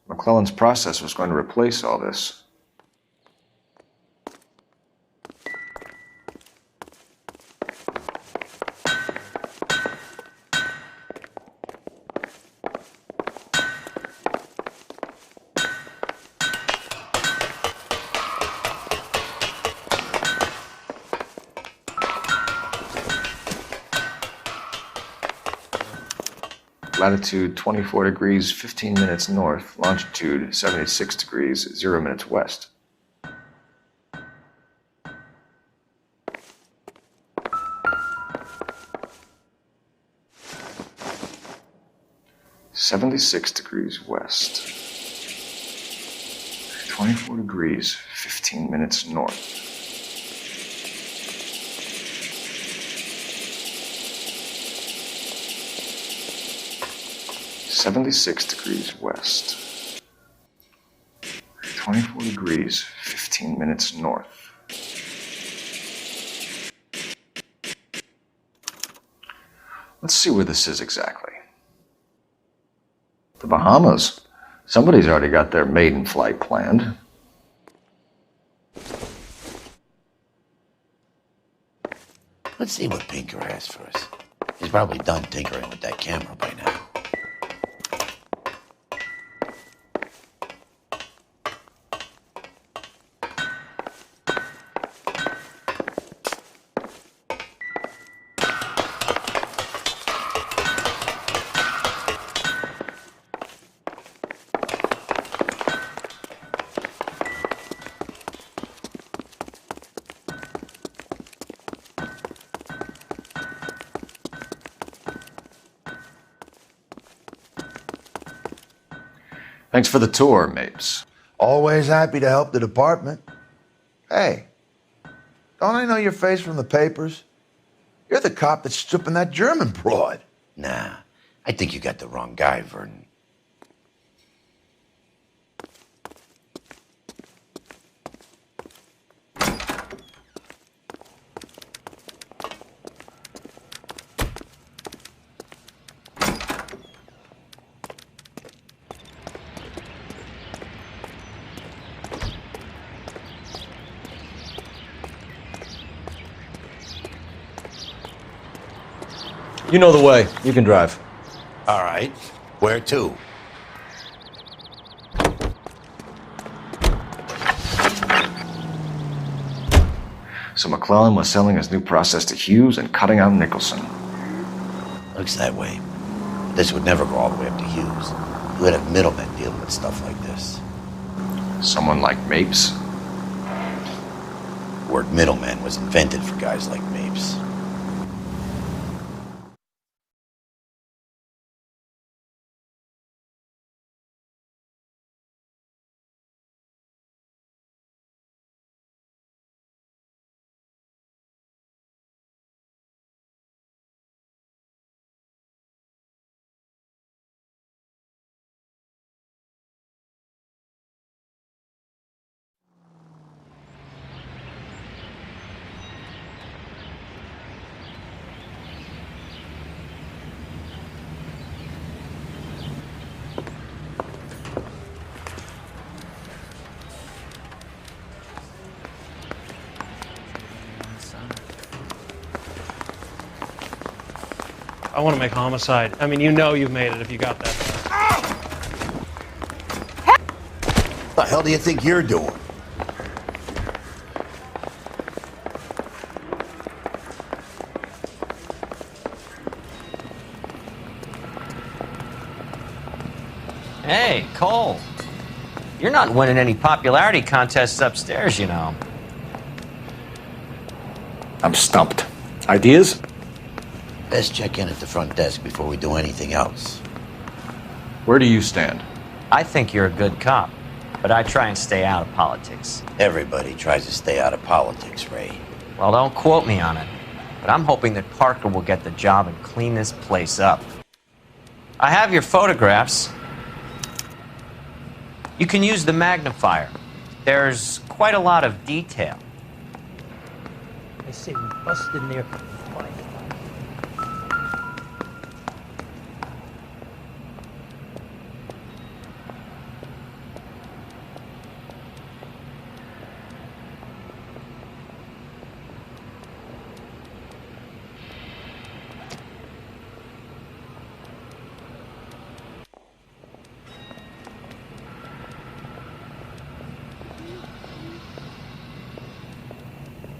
McClellan's process was going to replace all this. Latitude 24 degrees, 15 minutes north. Longitude 76 degrees, 0 minutes west. (76 degrees west). 24 degrees, 15 minutes north. (76 degrees west). 24 degrees, 15 minutes north. Let's see where this is exactly. The Bahamas. Somebody's already got their maiden flight planned. Let's see what Pinker has for us. He's probably done tinkering with that camera by now. Thanks for the tour, Mapes. Always happy to help the department. Hey, don't I know your face from the papers? You're the cop that's stripping that German broad. Nah, I think you got the wrong guy, Vernon. You know the way. You can drive. All right. Where to? So McClellan was selling his new process to Hughes and cutting out Nicholson. Looks that way. This would never go all the way up to Hughes. You would have middlemen dealing with stuff like this. Someone like Mapes? The word middleman was invented for guys like Mapes. I want to make homicide. I mean, you know you've made it if you got that. What the hell do you think you're doing? Hey, Cole. You're not winning any popularity contests upstairs, you know. I'm stumped. Ideas? Best check in at the front desk before we do anything else. Where do you stand? I think you're a good cop, but I try and stay out of politics. Everybody tries to stay out of politics, Ray. Well, don't quote me on it, but I'm hoping that Parker will get the job and clean this place up. I have your photographs. You can use the magnifier. There's quite a lot of detail. I say we bust in there.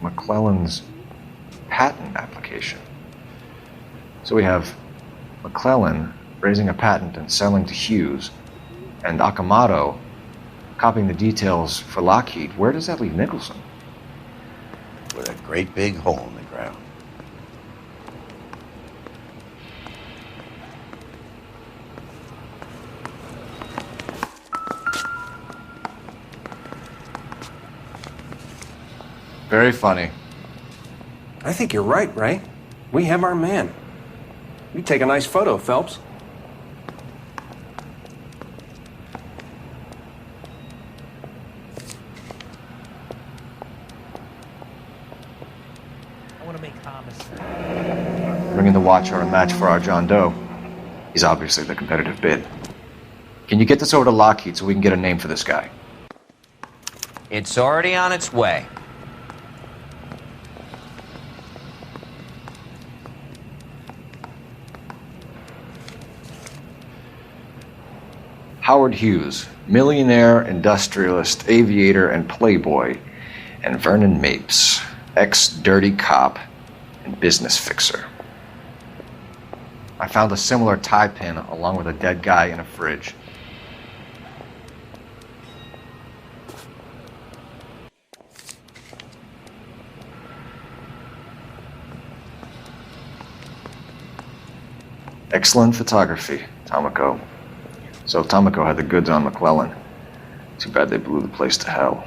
McClellan's patent application. So we have McClellan raising a patent and selling to Hughes, and Akamoto copying the details for Lockheed. Where does that leave Nicholson? With a great big hole in the ground. Very funny. I think you're right, Ray. We have our man. You take a nice photo, Phelps. the watch are a match for our John Doe, he's obviously the competitive bid. Can you get this over to Lockheed so we can get a name for this guy? It's already on its way. Howard Hughes, millionaire, industrialist, aviator, and playboy, and Vernon Mapes, ex-dirty cop and business fixer. I found a similar tie pin along with a dead guy in a fridge. Excellent photography, Tomoko. So Tomoko had the goods on McClellan. Too bad they blew the place to hell.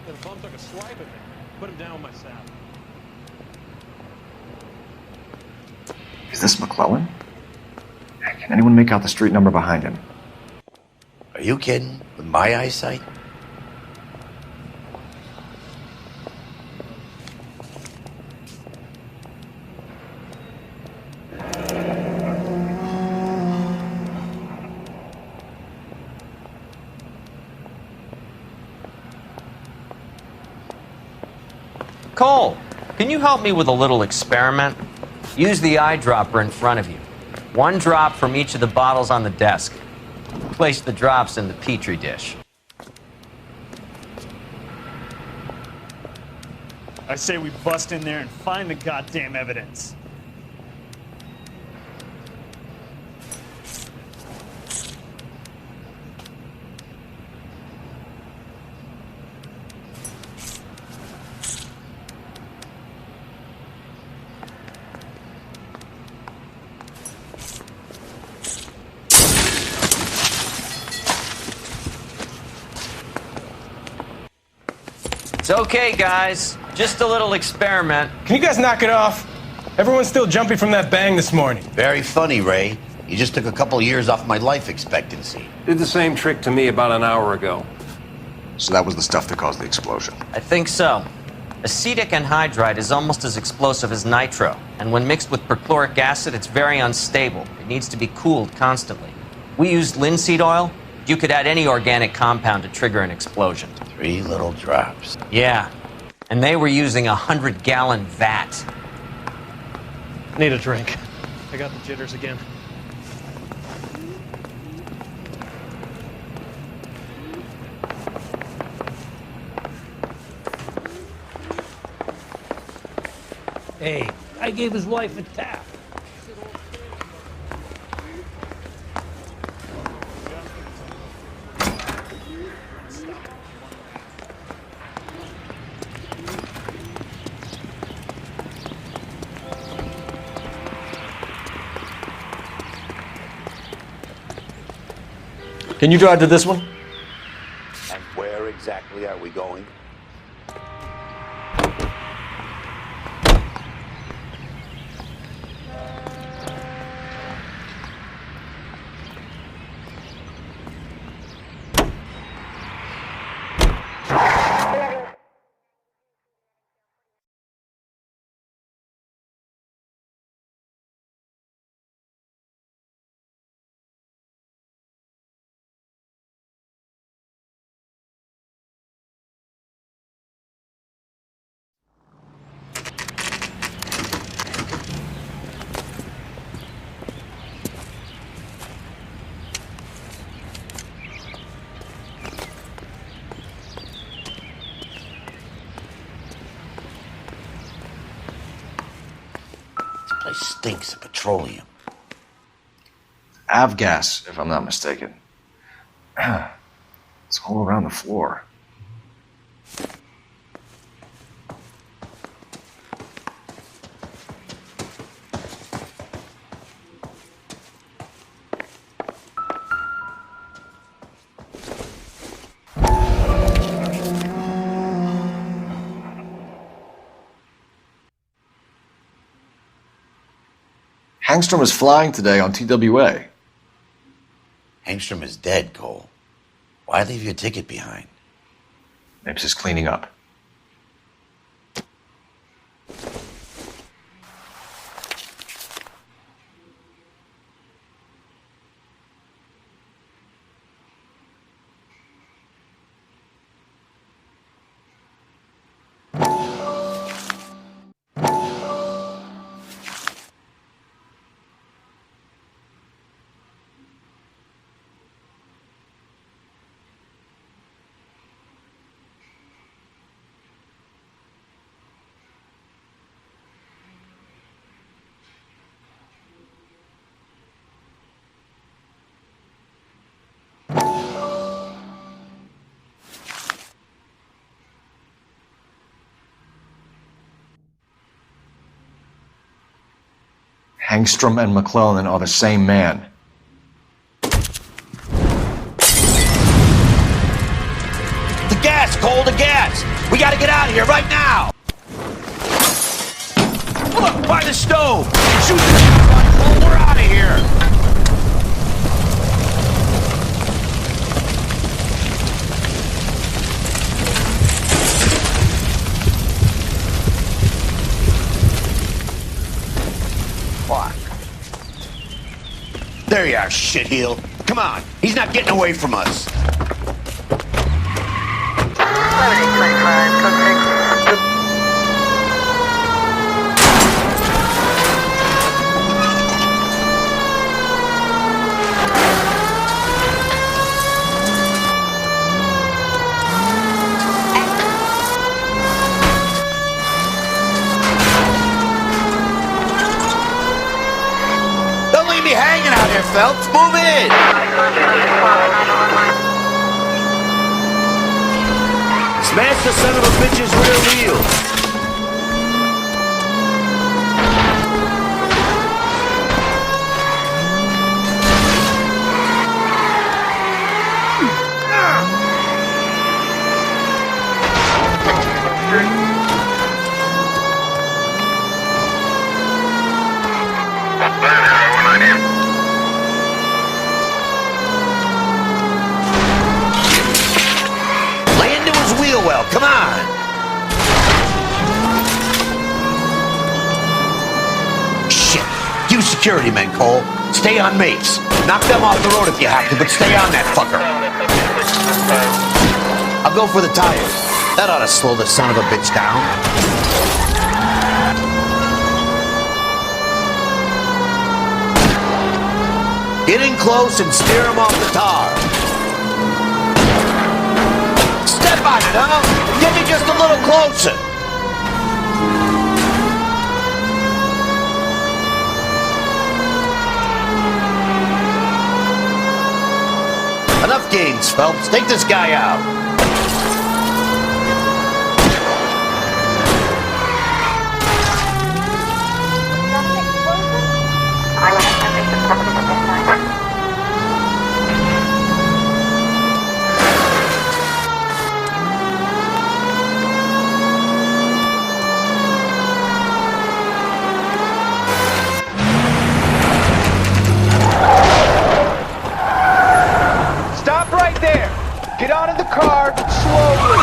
The bum took a swipe at me. Put him down with my sap. Is this McClellan? Can anyone make out the street number behind him? Are you kidding? With my eyesight? Cole, can you help me with a little experiment? Use the eyedropper in front of you. One drop from each of the bottles on the desk. Place the drops in the petri dish. I say we bust in there and find the goddamn evidence. It's okay, guys. Just a little experiment. Can you guys knock it off? Everyone's still jumpy from that bang this morning. Very funny, Ray. You just took a couple years off my life expectancy. Did the same trick to me about an hour ago. So that was the stuff that caused the explosion. I think so. Acetic anhydride is almost as explosive as nitro, and when mixed with perchloric acid, it's very unstable. It needs to be cooled constantly. We used linseed oil. You could add any organic compound to trigger an explosion. 3 little drops. Yeah, and they were using a 100-gallon vat. Need a drink. I got the jitters again. Hey, I gave his wife a tap. Can you drive to this one? And where exactly are we going? This place stinks of petroleum. Avgas, if I'm not mistaken. It's all around the floor. Hangstrom was flying today on TWA. Hangstrom is dead, Cole. Why leave your ticket behind? Mipps is cleaning up. Hangstrom and McClellan are the same man. The gas, Cole, the gas! We gotta get out of here right now! Look, by the stove! Shoot the gas, Cole, we're out of here! There you are, shitheel. Come on, he's not getting away from us. Don't leave me hanging out here, Phelps. Move in! Smash the son of a bitch's rear wheels! Well, come on! Shit! You security men, Cole. Stay on mates. Knock them off the road if you have to, but stay on that fucker. I'll go for the tires. That ought to slow the son of a bitch down. Get in close and steer him off the tar. Step on it, huh? Get me just a little closer. Enough games, Phelps. Take this guy out. Get out of the car, slowly.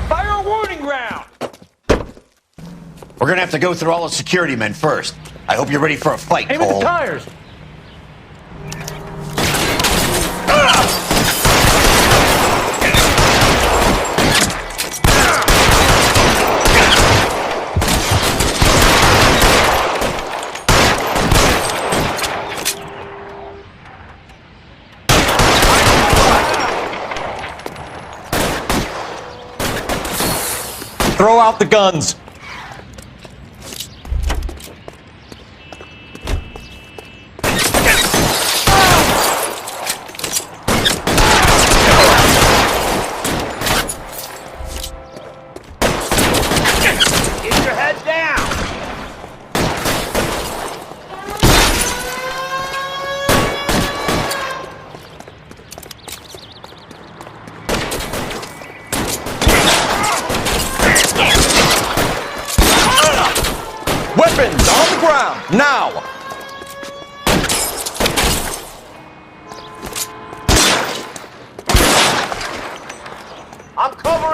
Fire a warning round. We're gonna have to go through all the security men first. I hope you're ready for a fight, Aim Cole. at the tires. Throw out the guns! Get your head down. Weapons on the ground, now!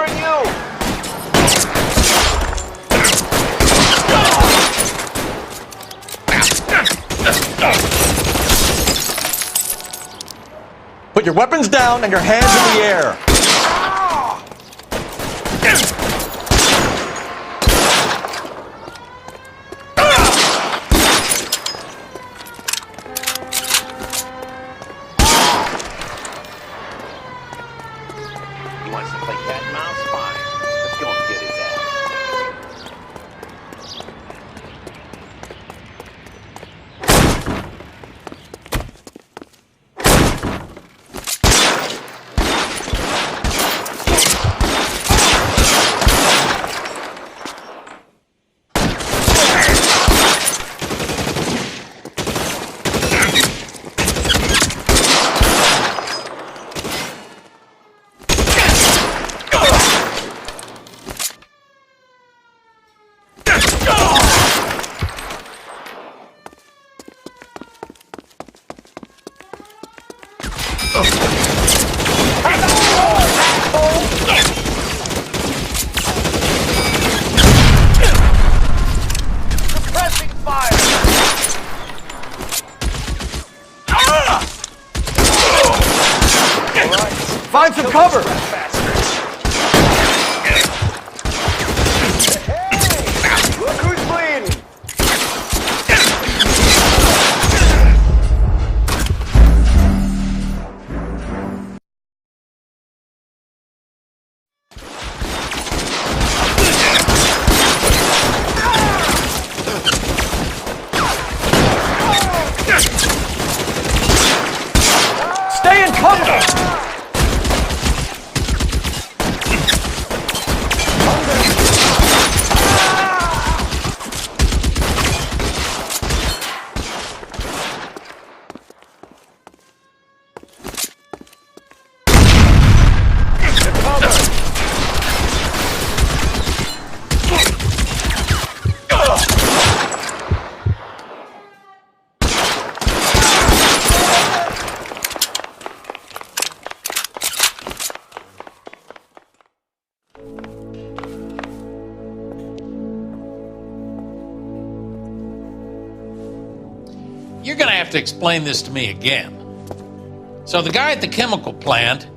covering you! Put your weapons down and your hands in the air. He wants to play cat and mouse? Fine. Let's go and get his ass. Suppressing fire! Find some cover! Look who's bleeding! Stay in cover! You're gonna have to explain this to me again. So the guy at the chemical plant,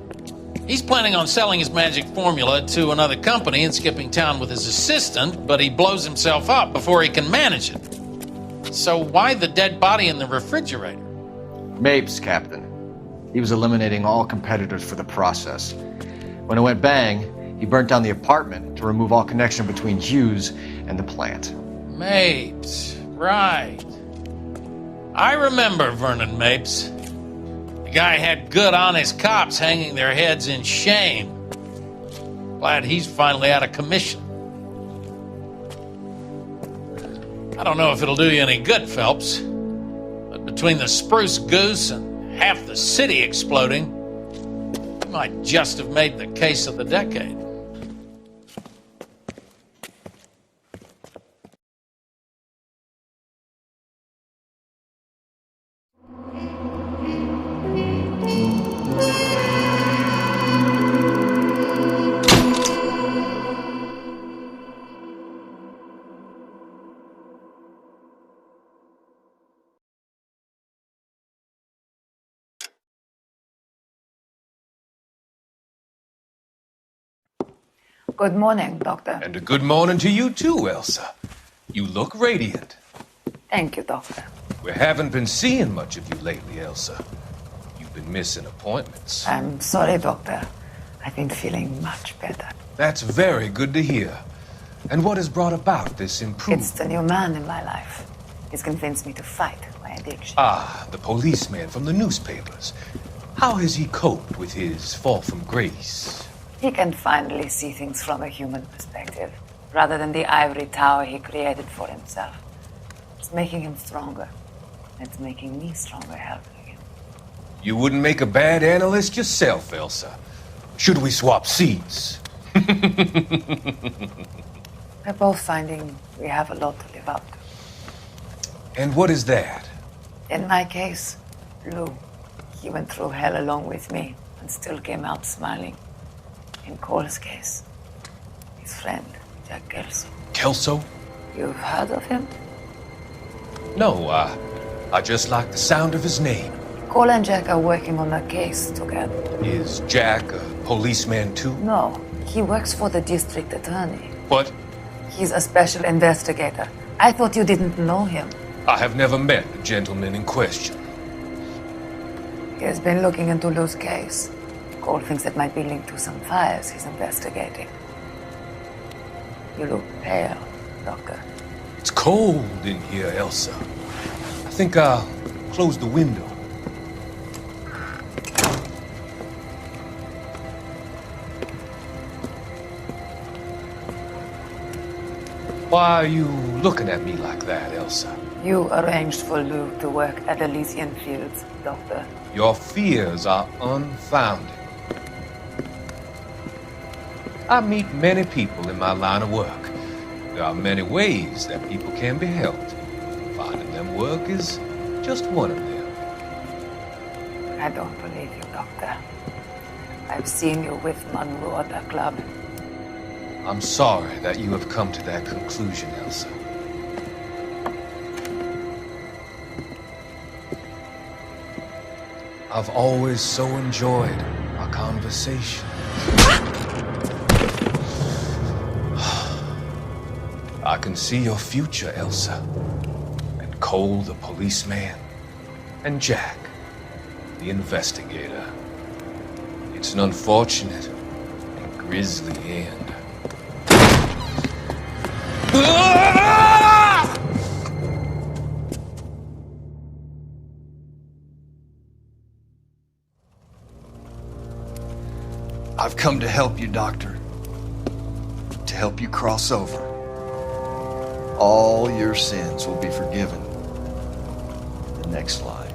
he's planning on selling his magic formula to another company and skipping town with his assistant, but he blows himself up before he can manage it. So why the dead body in the refrigerator? Mapes, Captain. He was eliminating all competitors for the process. When it went bang, he burnt down the apartment to remove all connection between Hughes and the plant. Mapes, right. I remember Vernon Mapes. The guy had good, honest cops hanging their heads in shame. Glad he's finally out of commission. I don't know if it'll do you any good, Phelps, but between the Spruce Goose and half the city exploding, you might just have made the case of the decade. Good morning, Doctor. And a good morning to you too, Elsa. You look radiant. Thank you, Doctor. We haven't been seeing much of you lately, Elsa. You've been missing appointments. I'm sorry, Doctor. I've been feeling much better. That's very good to hear. And what has brought about this improvement? It's the new man in my life. He's convinced me to fight my addiction. Ah, the policeman from the newspapers. How has he coped with his fall from grace? He can finally see things from a human perspective, rather than the ivory tower he created for himself. It's making him stronger. It's making me stronger helping him. You wouldn't make a bad analyst yourself, Elsa. Should we swap seats? We're both finding we have a lot to live up to. And what is that? In my case, Lou. He went through hell along with me and still came out smiling. In Cole's case, Jack's friend, Jack Kelso. Kelso? You've heard of him? No, I just like the sound of his name. Cole and Jack are working on a case together. Is Jack a policeman too? No, he works for the district attorney. What? He's a special investigator. I thought you didn't know him. I have never met the gentleman in question. He has been looking into Lou's case. Cole thinks it might be linked to some fires he's investigating. You look pale, Doctor. It's cold in here, Elsa. I think I'll close the window. Why are you looking at me like that, Elsa? You arranged for Lou to work at Elysian Fields, Doctor. Your fears are unfounded. I meet many people in my line of work. There are many ways that people can be helped. Finding them work is just one of them. I don't believe you, Doctor. I've seen you with Monroe at the club. I'm sorry that you have come to that conclusion, Elsa. I've always so enjoyed our conversation. I can see your future, Elsa. And Cole, the policeman. And Jack, the investigator. It's an unfortunate and grisly end. I've come to help you, Doctor. To help you cross over. All your sins will be forgiven. The next life.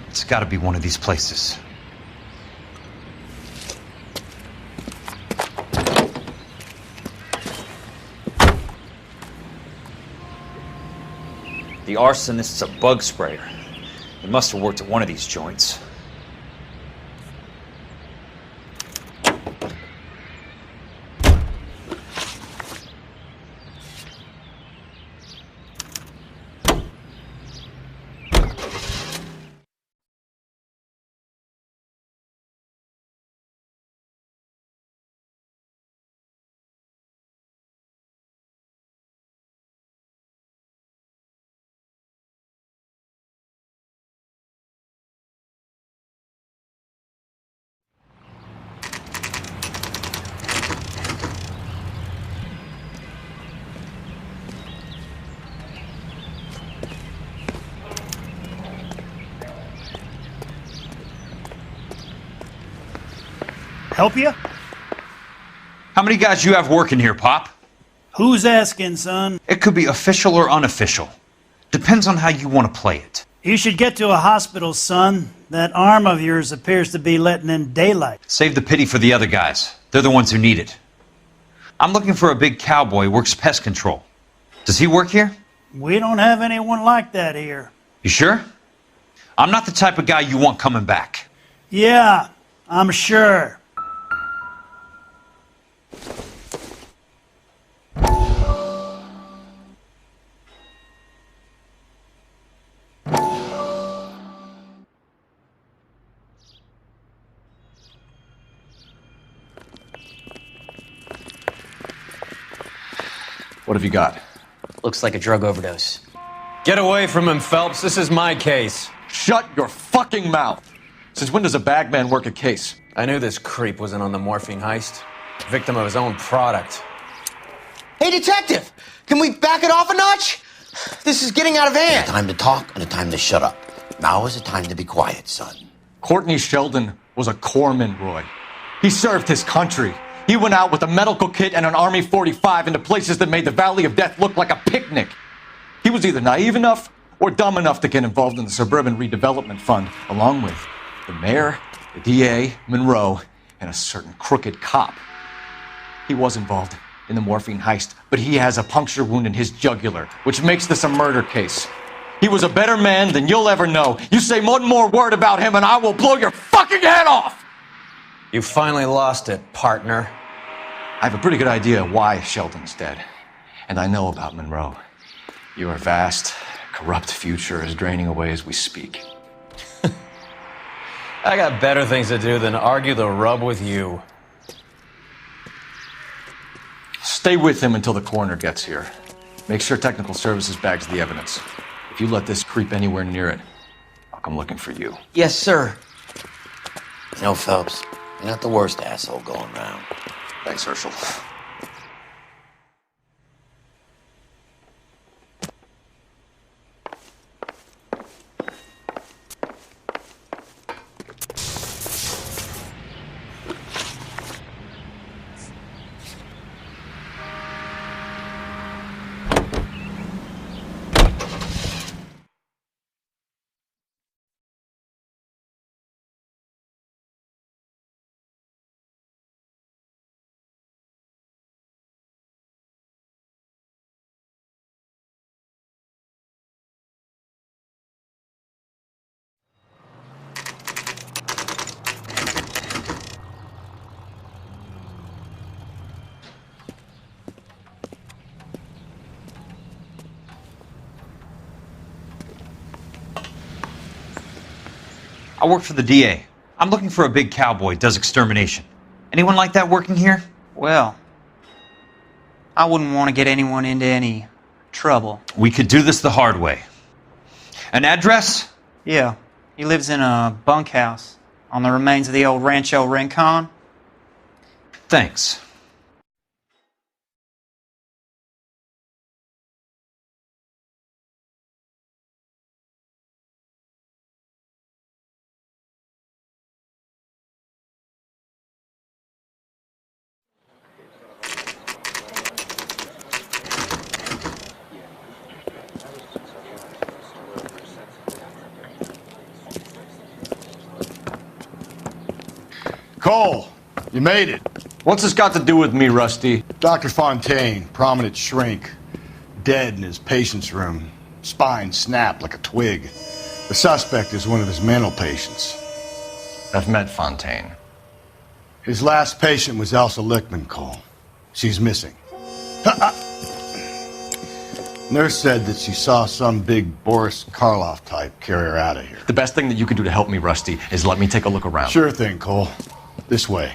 It's got to be one of these places. The arsonist's a bug sprayer. He must have worked at one of these joints. Help you? How many guys you have working here, Pop? Who's asking, son? It could be official or unofficial. Depends on how you want to play it. You should get to a hospital, son. That arm of yours appears to be letting in daylight. Save the pity for the other guys. They're the ones who need it. I'm looking for a big cowboy who works pest control. Does he work here? We don't have anyone like that here. You sure? I'm not the type of guy you want coming back. Yeah, I'm sure. What have you got? Looks like a drug overdose. Get away from him, Phelps. This is my case. Shut your fucking mouth! Since when does a bagman work a case? I knew this creep wasn't on the morphine heist. Victim of his own product. Hey, detective! Can we back it off a notch? This is getting out of hand. A time to talk and a time to shut up. Now is the time to be quiet, son. Courtney Sheldon was a corpsman, Roy. He served his country. He went out with a medical kit and an Army 45 into places that made the Valley of Death look like a picnic. He was either naive enough or dumb enough to get involved in the Suburban Redevelopment Fund, along with the mayor, the DA, Monroe, and a certain crooked cop. He was involved in the morphine heist, but he has a puncture wound in his jugular, which makes this a murder case. He was a better man than you'll ever know. You say one more word about him and I will blow your fucking head off! You finally lost it, partner. I have a pretty good idea why Sheldon's dead. And I know about Monroe. Your vast, corrupt future is draining away as we speak. I got better things to do than argue the rub with you. Stay with him until the coroner gets here. Make sure technical services bags the evidence. If you let this creep anywhere near it, I'll come looking for you. Yes, sir. You know, Phelps, you're not the worst asshole going round. Thanks, Herschel. I work for the DA. I'm looking for a big cowboy, does extermination. Anyone like that working here? Well, I wouldn't want to get anyone into any trouble. We could do this the hard way. An address? Yeah, he lives in a bunkhouse on the remains of the old Rancho Rincon. Thanks. Cole, you made it. What's this got to do with me, Rusty? Dr. Fontaine, prominent shrink, dead in his patient's room, spine snapped like a twig. The suspect is one of his mental patients. I've met Fontaine. His last patient was Elsa Lichtman, Cole. She's missing. Nurse said that she saw some big Boris Karloff type carry her out of here. The best thing that you can do to help me, Rusty, is let me take a look around. Sure thing, Cole. This way.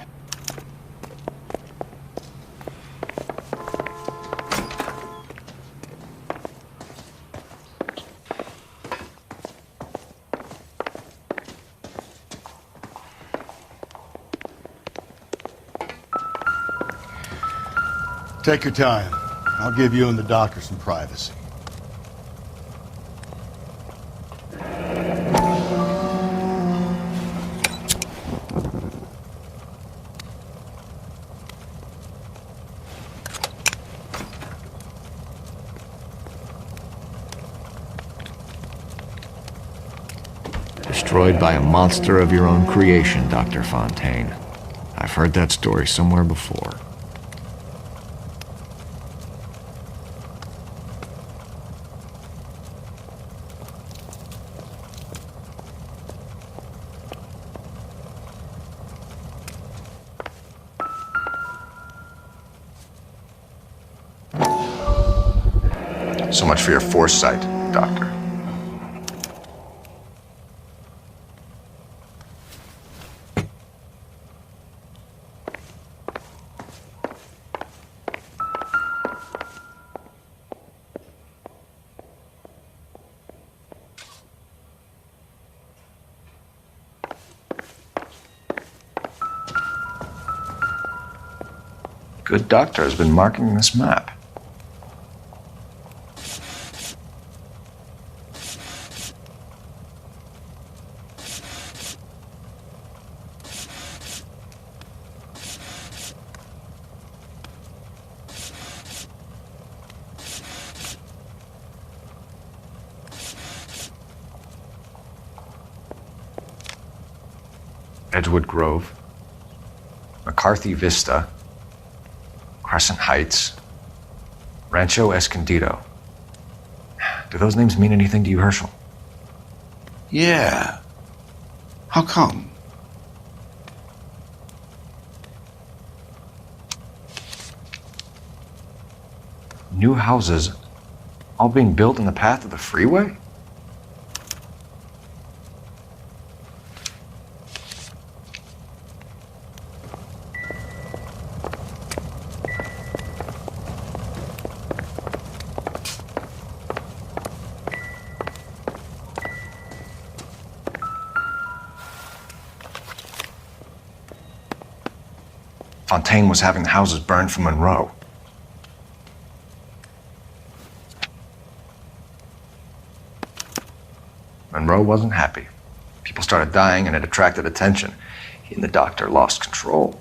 Take your time. I'll give you and the doctor some privacy. Destroyed by a monster of your own creation, Dr. Fontaine. I've heard that story somewhere before. So much for your foresight, Doctor. Good doctor has been marking this map. Edgewood Grove, McCarthy Vista, Crescent Heights, Rancho Escondido. Do those names mean anything to you, Herschel? Yeah. How come? New houses all being built in the path of the freeway? Fontaine was having the houses burned from Monroe. Monroe wasn't happy. People started dying and it attracted attention. He and the doctor lost control.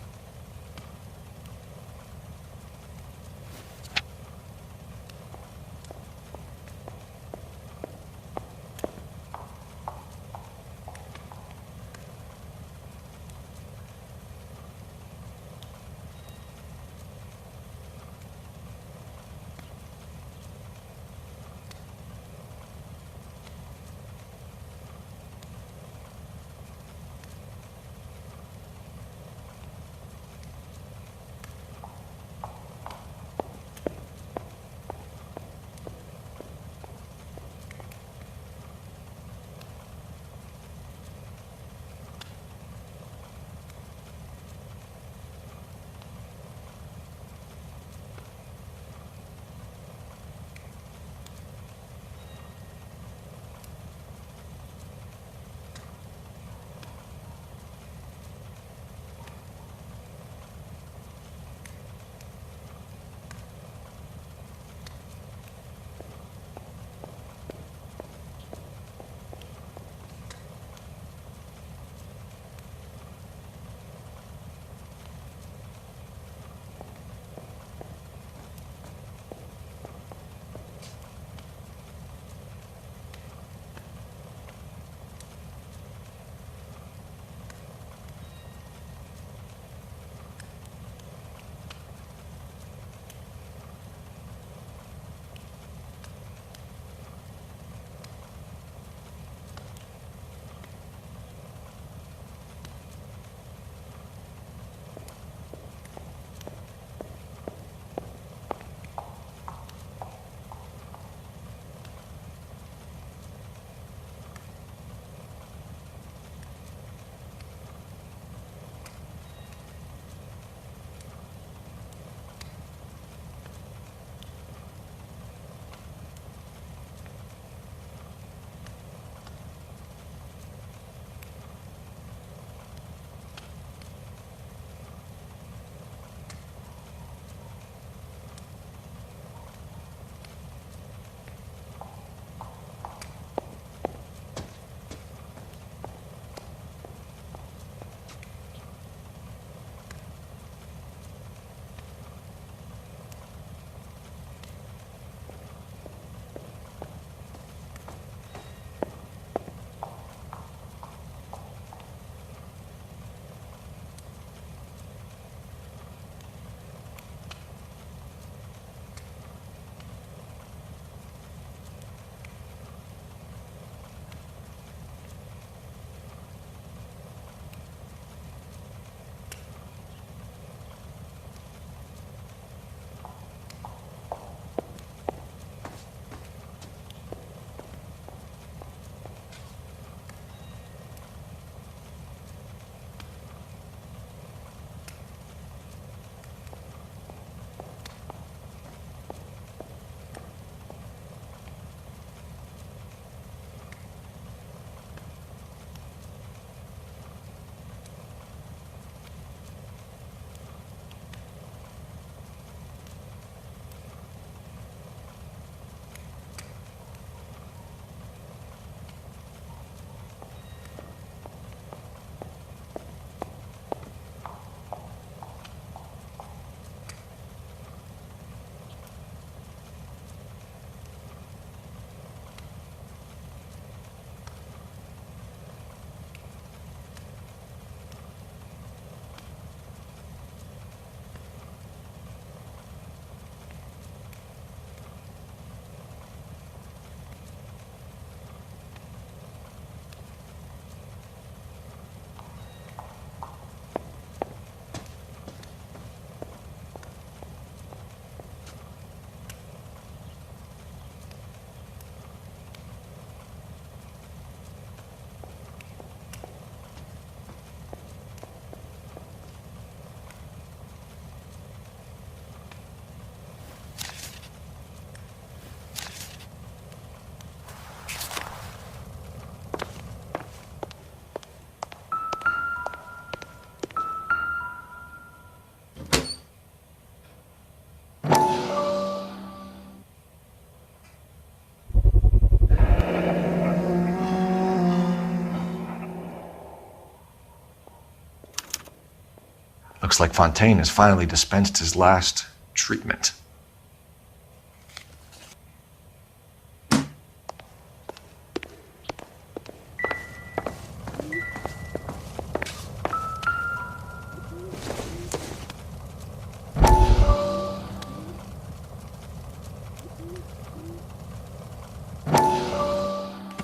Looks like Fontaine has finally dispensed his last treatment.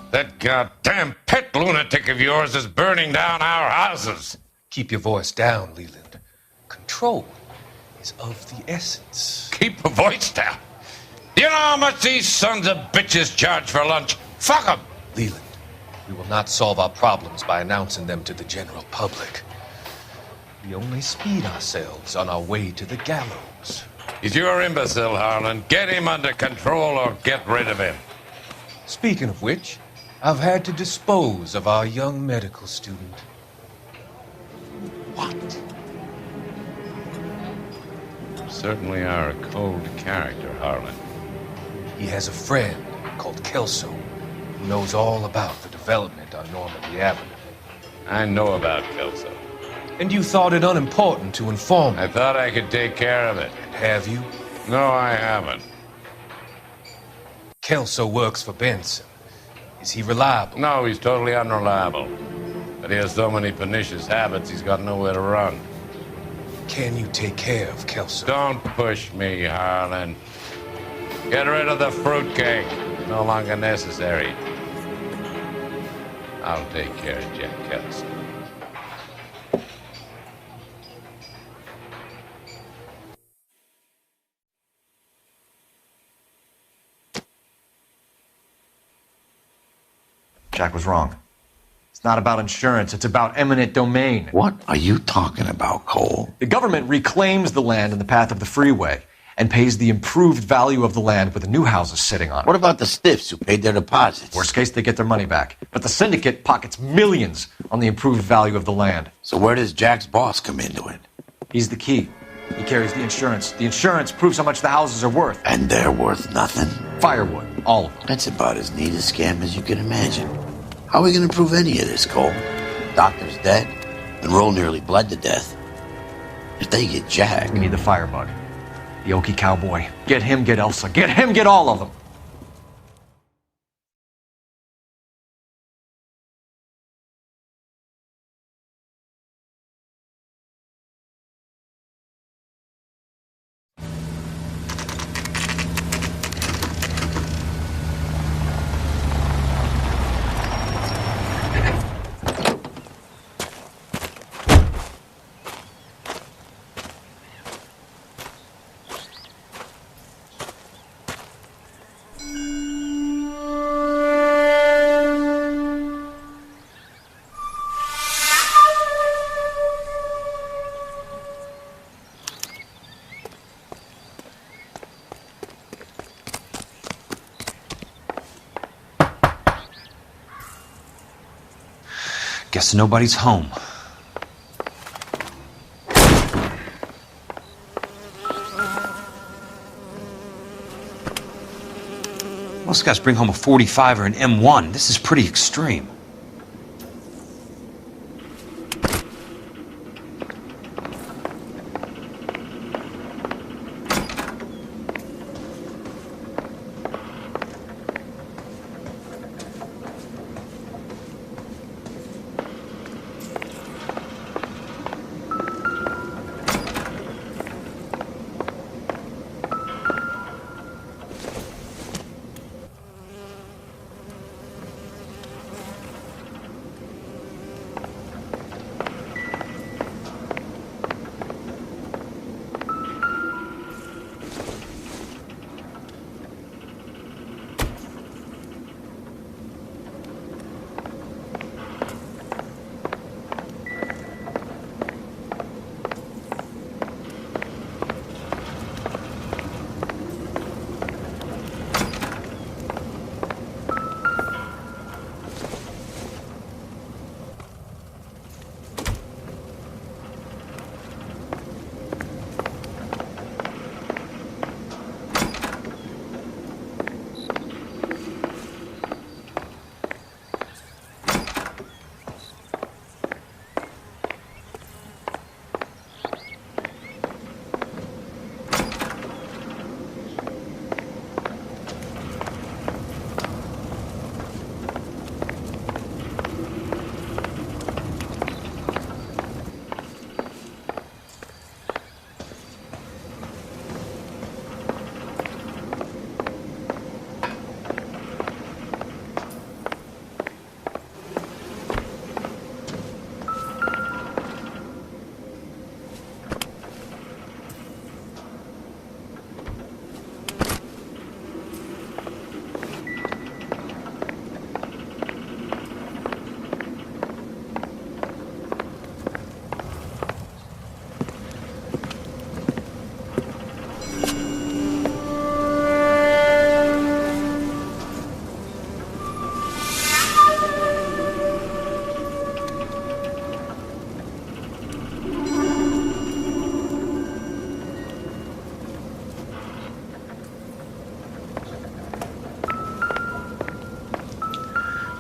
That goddamn pet lunatic of yours is burning down our houses. Keep your voice down, Leland. Control is of the essence. Keep your voice down? Do you know how much these sons of bitches charge for lunch? Fuck them! Leland, we will not solve our problems by announcing them to the general public. We only speed ourselves on our way to the gallows. He's your imbecile, Harlan. Get him under control or get rid of him. Speaking of which, I've had to dispose of our young medical student. What? You certainly are a cold character, Harlan. He has a friend called Kelso who knows all about the development on Normandy Avenue. I know about Kelso. And you thought it unimportant to inform me. I thought I could take care of it. And have you? No, I haven't. Kelso works for Benson. Is he reliable? No, he's totally unreliable. But he has so many pernicious habits, he's got nowhere to run. Can you take care of Kelso? Don't push me, Harlan. Get rid of the fruitcake. No longer necessary. I'll take care of Jack Kelso. Jack was wrong. It's not about insurance, it's about eminent domain. What are you talking about, Cole? The government reclaims the land in the path of the freeway and pays the improved value of the land with the new houses sitting on it. What about the stiffs who paid their deposits? Worst case, they get their money back. But the syndicate pockets millions on the improved value of the land. So where does Jack's boss come into it? He's the key. He carries the insurance. The insurance proves how much the houses are worth. And they're worth nothing? Firewood, all of them. That's about as neat a scam as you can imagine. How are we going to prove any of this, Cole? Doctor's dead, and Roll nearly bled to death. If they get Jack... We need the firebug. The Okie cowboy. Get him, get Elsa. Get him, get all of them. Guess nobody's home. Most guys bring home a 45 or an M1. This is pretty extreme.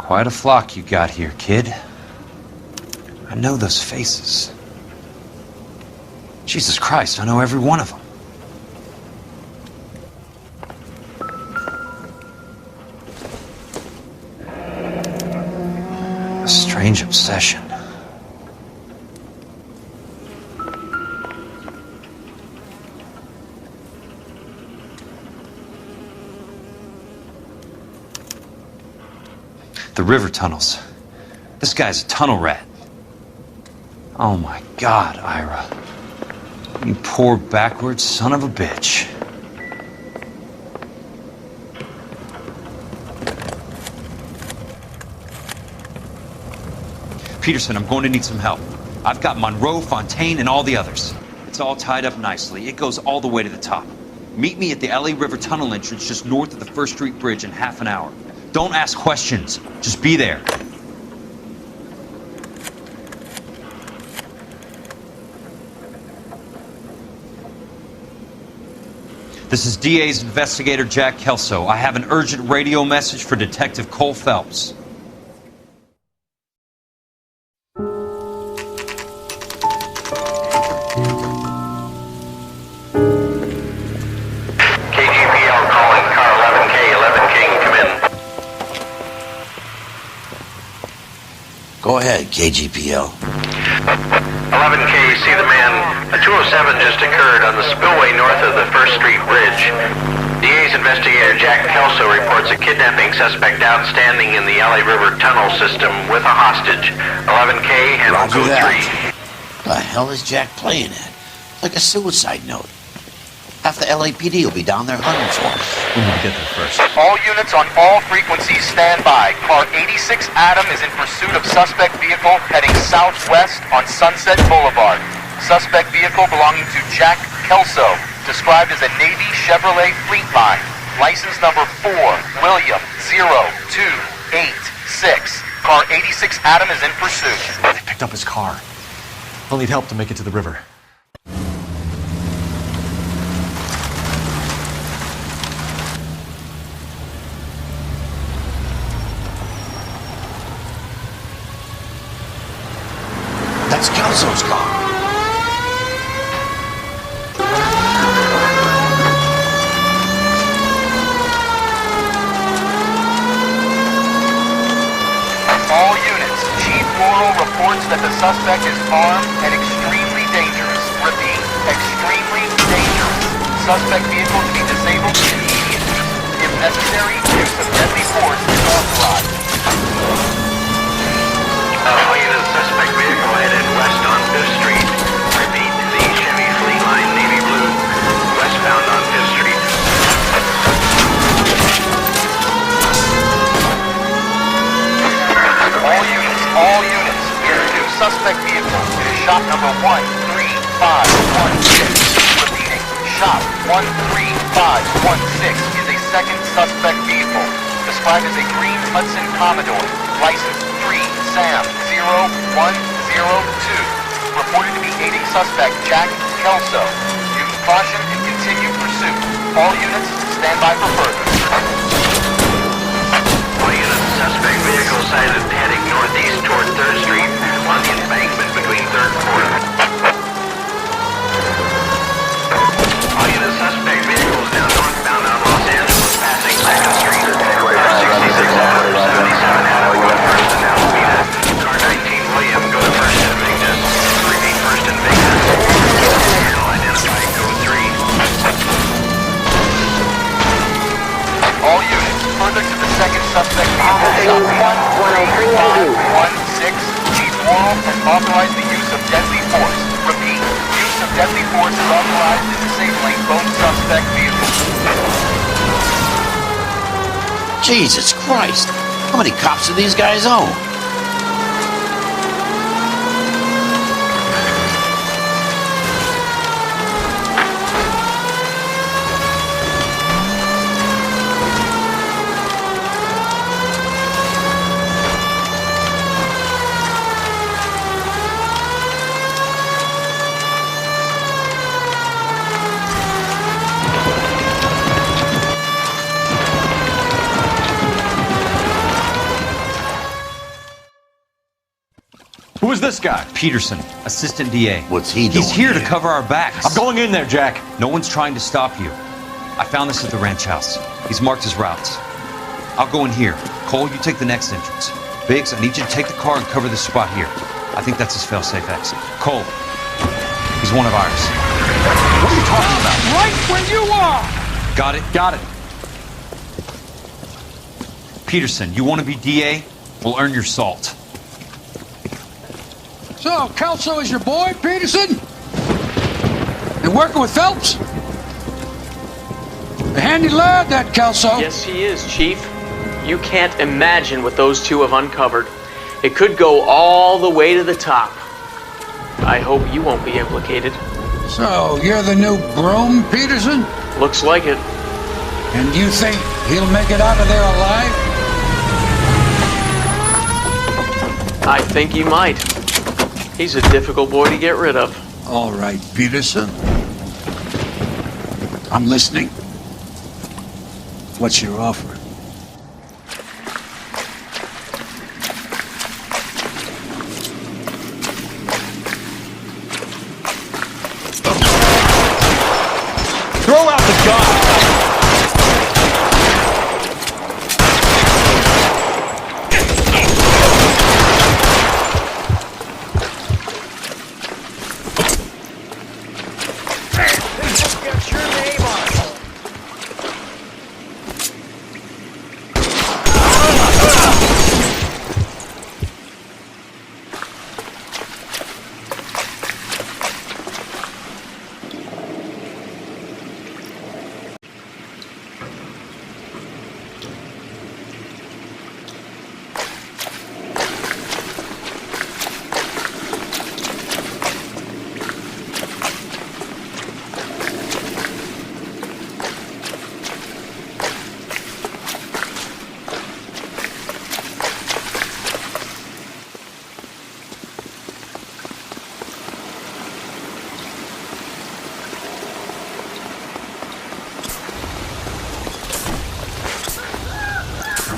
Quite a flock you got here, kid. I know those faces. Jesus Christ, I know every one of them. A strange obsession. The river tunnels. This guy's a tunnel rat. Oh my God, Ira. You poor backwards son of a bitch. Peterson, I'm going to need some help. I've got Monroe, Fontaine, and all the others. It's all tied up nicely. It goes all the way to the top. Meet me at the LA River Tunnel entrance just north of the 1st Street Bridge in half an hour. Don't ask questions. Just be there. This is DA's investigator Jack Kelso. I have an urgent radio message for Detective Cole Phelps. KGPL calling car 11K, 11K, come in. Go ahead, KGPL. 11K, see the man. A 207 just occurred on the spillway north of the 1st Street Bridge. DA's investigator Jack Kelso reports a kidnapping suspect outstanding in the LA River tunnel system with a hostage. 11K, handle Roger code that. 3. The hell is Jack playing at? Like a suicide note. Half the LAPD will be down there hunting for him. We need to get there first. All units on all frequencies stand by. Car 86 Adam is in pursuit of suspect vehicle heading southwest on Sunset Boulevard. Suspect vehicle belonging to Jack Kelso, described as a Navy Chevrolet Fleetline. License number 4, William 0286. Car 86 Adam is in pursuit. They picked up his car. I'll need help to make it to the river. That's Kelso's car. All units, Chief Laurel reports that the suspect is armed and extremely dangerous. Repeat, extremely dangerous. Suspect vehicle to be disabled immediately. If necessary, use of deadly force is authorized. All units, suspect vehicle headed west on 5th Street. Repeat, the Chevy Fleetline Navy Blue, westbound on 5th Street. All units, into suspect vehicle to shop number 13516. Repeating, shop 13516 is a second suspect vehicle, described as a green Hudson Commodore, license 3 Sam 0102, reported to be aiding suspect Jack Kelso. Use caution and continue pursuit. All units, stand by for further. All units, suspect vehicle sighted heading northeast toward 3rd Street on the embankment between 3rd and 4th. All units, suspect vehicles now northbound on Los Angeles, passing 2nd Street. Car 66 Adam, 77 Adam, go to 1st and Alameda. Car 19 William, go to 1st and Vignes. Repeat, 1st and Vignes. Handle identified, code 3. All units, further to the second suspect vehicle, shop 13516. Chief Laurel has authorized the use of deadly force. Repeat, use of deadly force is authorized in disabling both suspect vehicles. Jesus Christ. How many cops do these guys own? this guy? Peterson, assistant DA. What's he doing? He's here to cover our backs. I'm going in there, Jack. No one's trying to stop you. I found this at the ranch house. He's marked his routes. I'll go in here. Cole, you take the next entrance. Biggs, I need you to take the car and cover this spot here. I think that's his fail-safe exit. Cole, he's one of ours. What are you talking about? Right where you are! Got it? Got it. Peterson, you want to be DA? We'll earn your salt. So, Kelso is your boy, Peterson? And working with Phelps? A handy lad, that Kelso. Yes, he is, Chief. You can't imagine what those two have uncovered. It could go all the way to the top. I hope you won't be implicated. So, you're the new broom, Peterson? Looks like it. And you think he'll make it out of there alive? I think he might. He's a difficult boy to get rid of. All right, Peterson. I'm listening. What's your offer? Throw out the gun!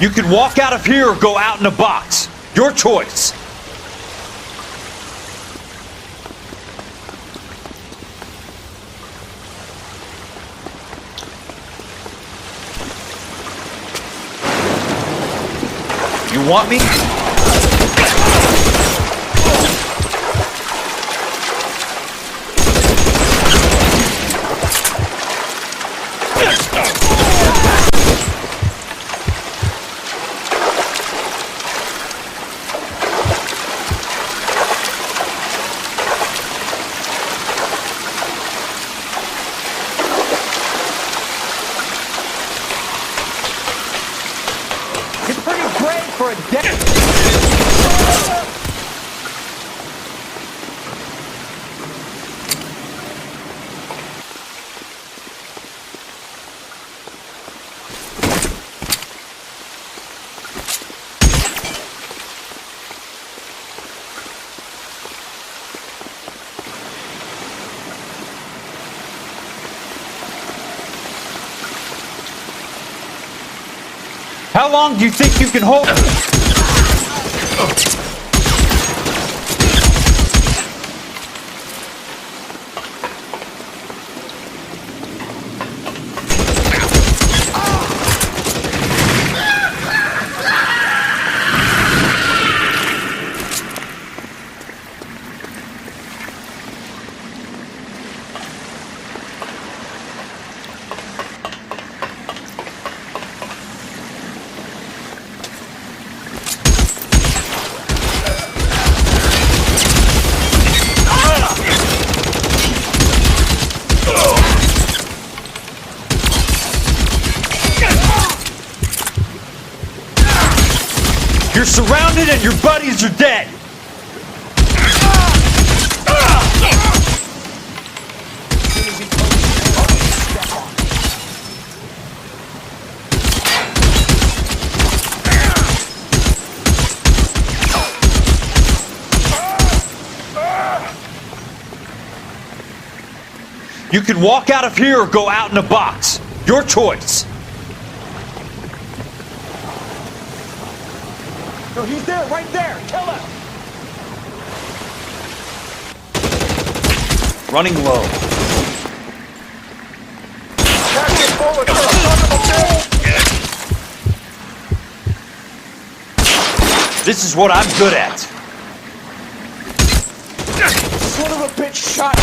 You can walk out of here or go out in a box. Your choice. You want me? How long do you think you can hold? You're surrounded and your buddies are dead. You can walk out of here or go out in a box. Your choice. No, he's there, right there. Kill him. Running low. This is what I'm good at. Son of a bitch shot me!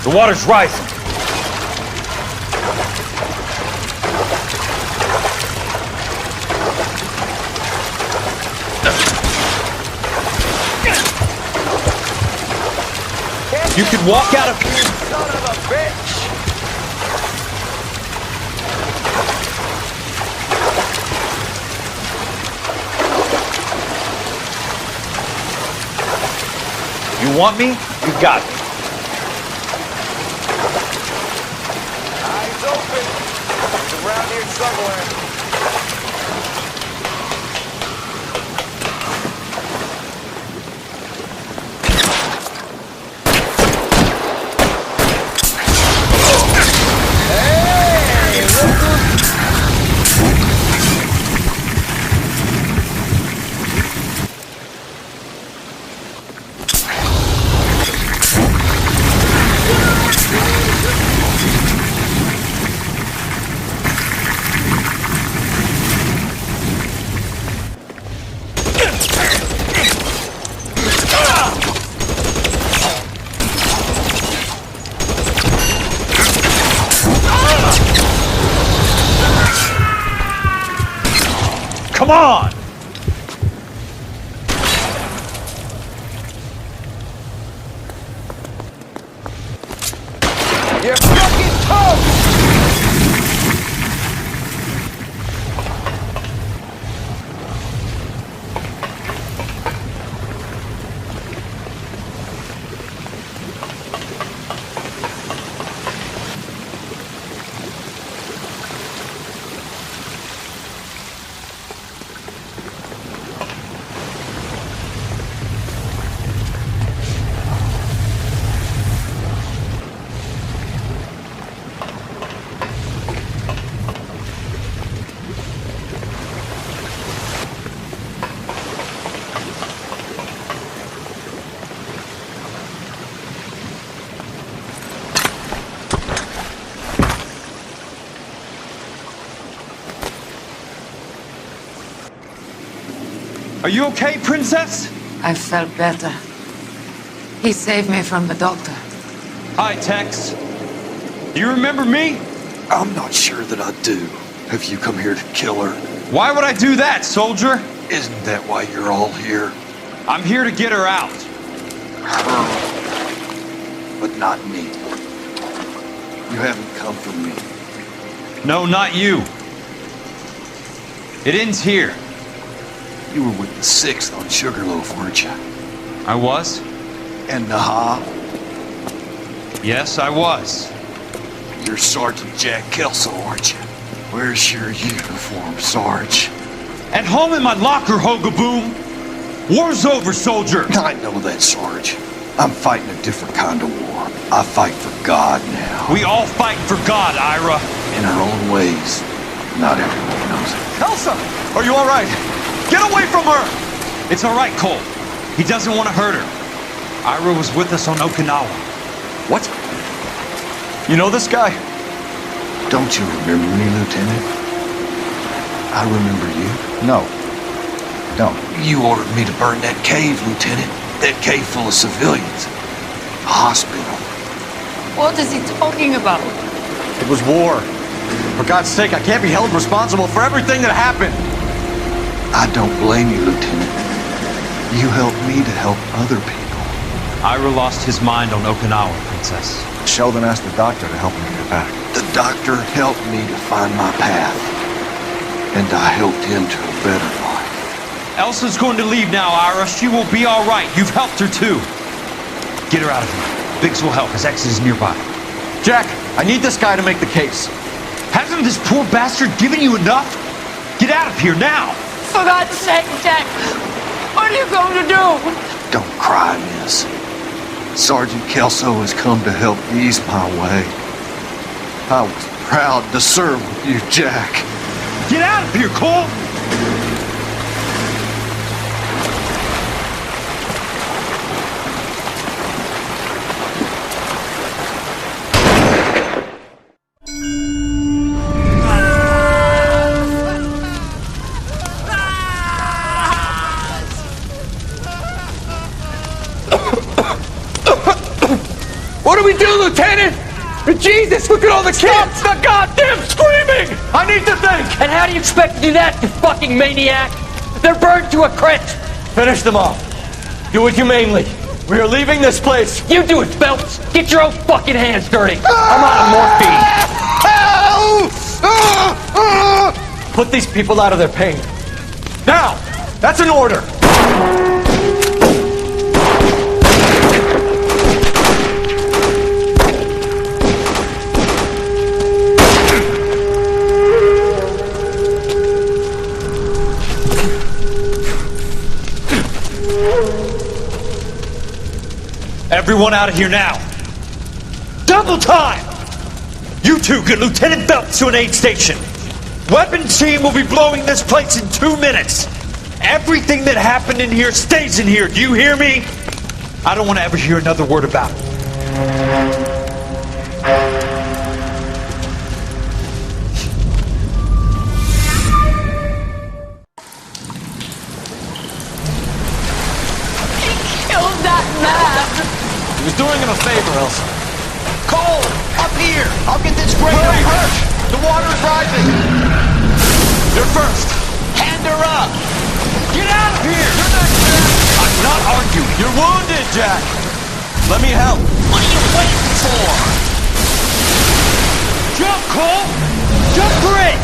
The water's rising. You can walk out of here. Son of a bitch! You want me? You got me. Eyes open! It's around here somewhere. Come on! You're fucking toast! Are you okay, Princess? I felt better. He saved me from the doctor. Hi, Tex. Do you remember me? I'm not sure that I do. Have you come here to kill her? Why would I do that, soldier? Isn't that why you're all here? I'm here to get her out. Her. But not me. You haven't come for me. No, not you. It ends here. You were with the 6th on Sugarloaf, weren't you? I was? And Naha? Yes, I was. You're Sergeant Jack Kelso, aren't you? Where's your uniform, Sarge? At home in my locker, Hogaboom. War's over, soldier. I know that, Sarge. I'm fighting a different kind of war. I fight for God now. We all fight for God, Ira. In our own ways. Not everyone knows it. Elsa, are you all right? Get away from her! It's all right, Cole. He doesn't want to hurt her. Ira was with us on Okinawa. What? You know this guy? Don't you remember me, Lieutenant? I remember you. No. Don't. You ordered me to burn that cave, Lieutenant. That cave full of civilians. A hospital. What is he talking about? It was war. For God's sake, I can't be held responsible for everything that happened. I don't blame you, Lieutenant. You helped me to help other people. Ira lost his mind on Okinawa, Princess. Sheldon asked the doctor to help him get back. The doctor helped me to find my path. And I helped him to a better life. Elsa's going to leave now, Ira. She will be all right. You've helped her, too. Get her out of here. Biggs will help. His ex is nearby. Jack, I need this guy to make the case. Hasn't this poor bastard given you enough? Get out of here now! For God's sake, Jack! What are you going to do? Don't cry, miss. Sergeant Kelso has come to help ease my way. I was proud to serve with you, Jack. Get out of here, Cole! What do we do, Lieutenant? Jesus, look at all the kids! Stop the goddamn screaming! I need to think! And how do you expect to do that, you fucking maniac? They're burned to a crisp! Finish them off. Do it humanely. We are leaving this place. You do it, Phelps! Get your own fucking hands dirty! I'm out of morphine! Put these people out of their pain. Now! That's an order! Everyone out of here now! Double time! You two get Lieutenant Phelps to an aid station. Weapons team will be blowing this place in 2 minutes. Everything that happened in here stays in here. Do you hear me? I don't want to ever hear another word about it. He was doing him a favor, Elsa. Cole, up here! I'll get this grader hurt! The water's rising! You're first! Hand her up! Get out of here! You're not Jack! I'm not arguing. You're wounded, Jack! Let me help. What are you waiting for? Jump, Cole! Jump for it!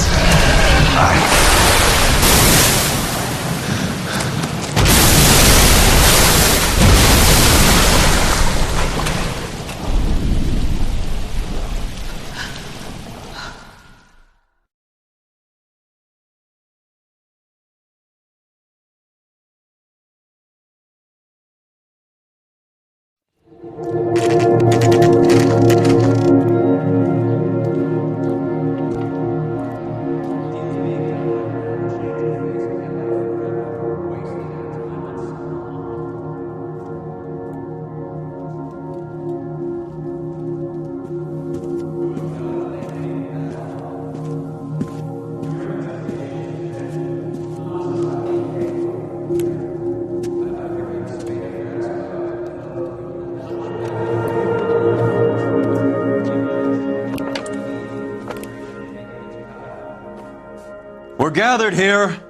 We're gathered here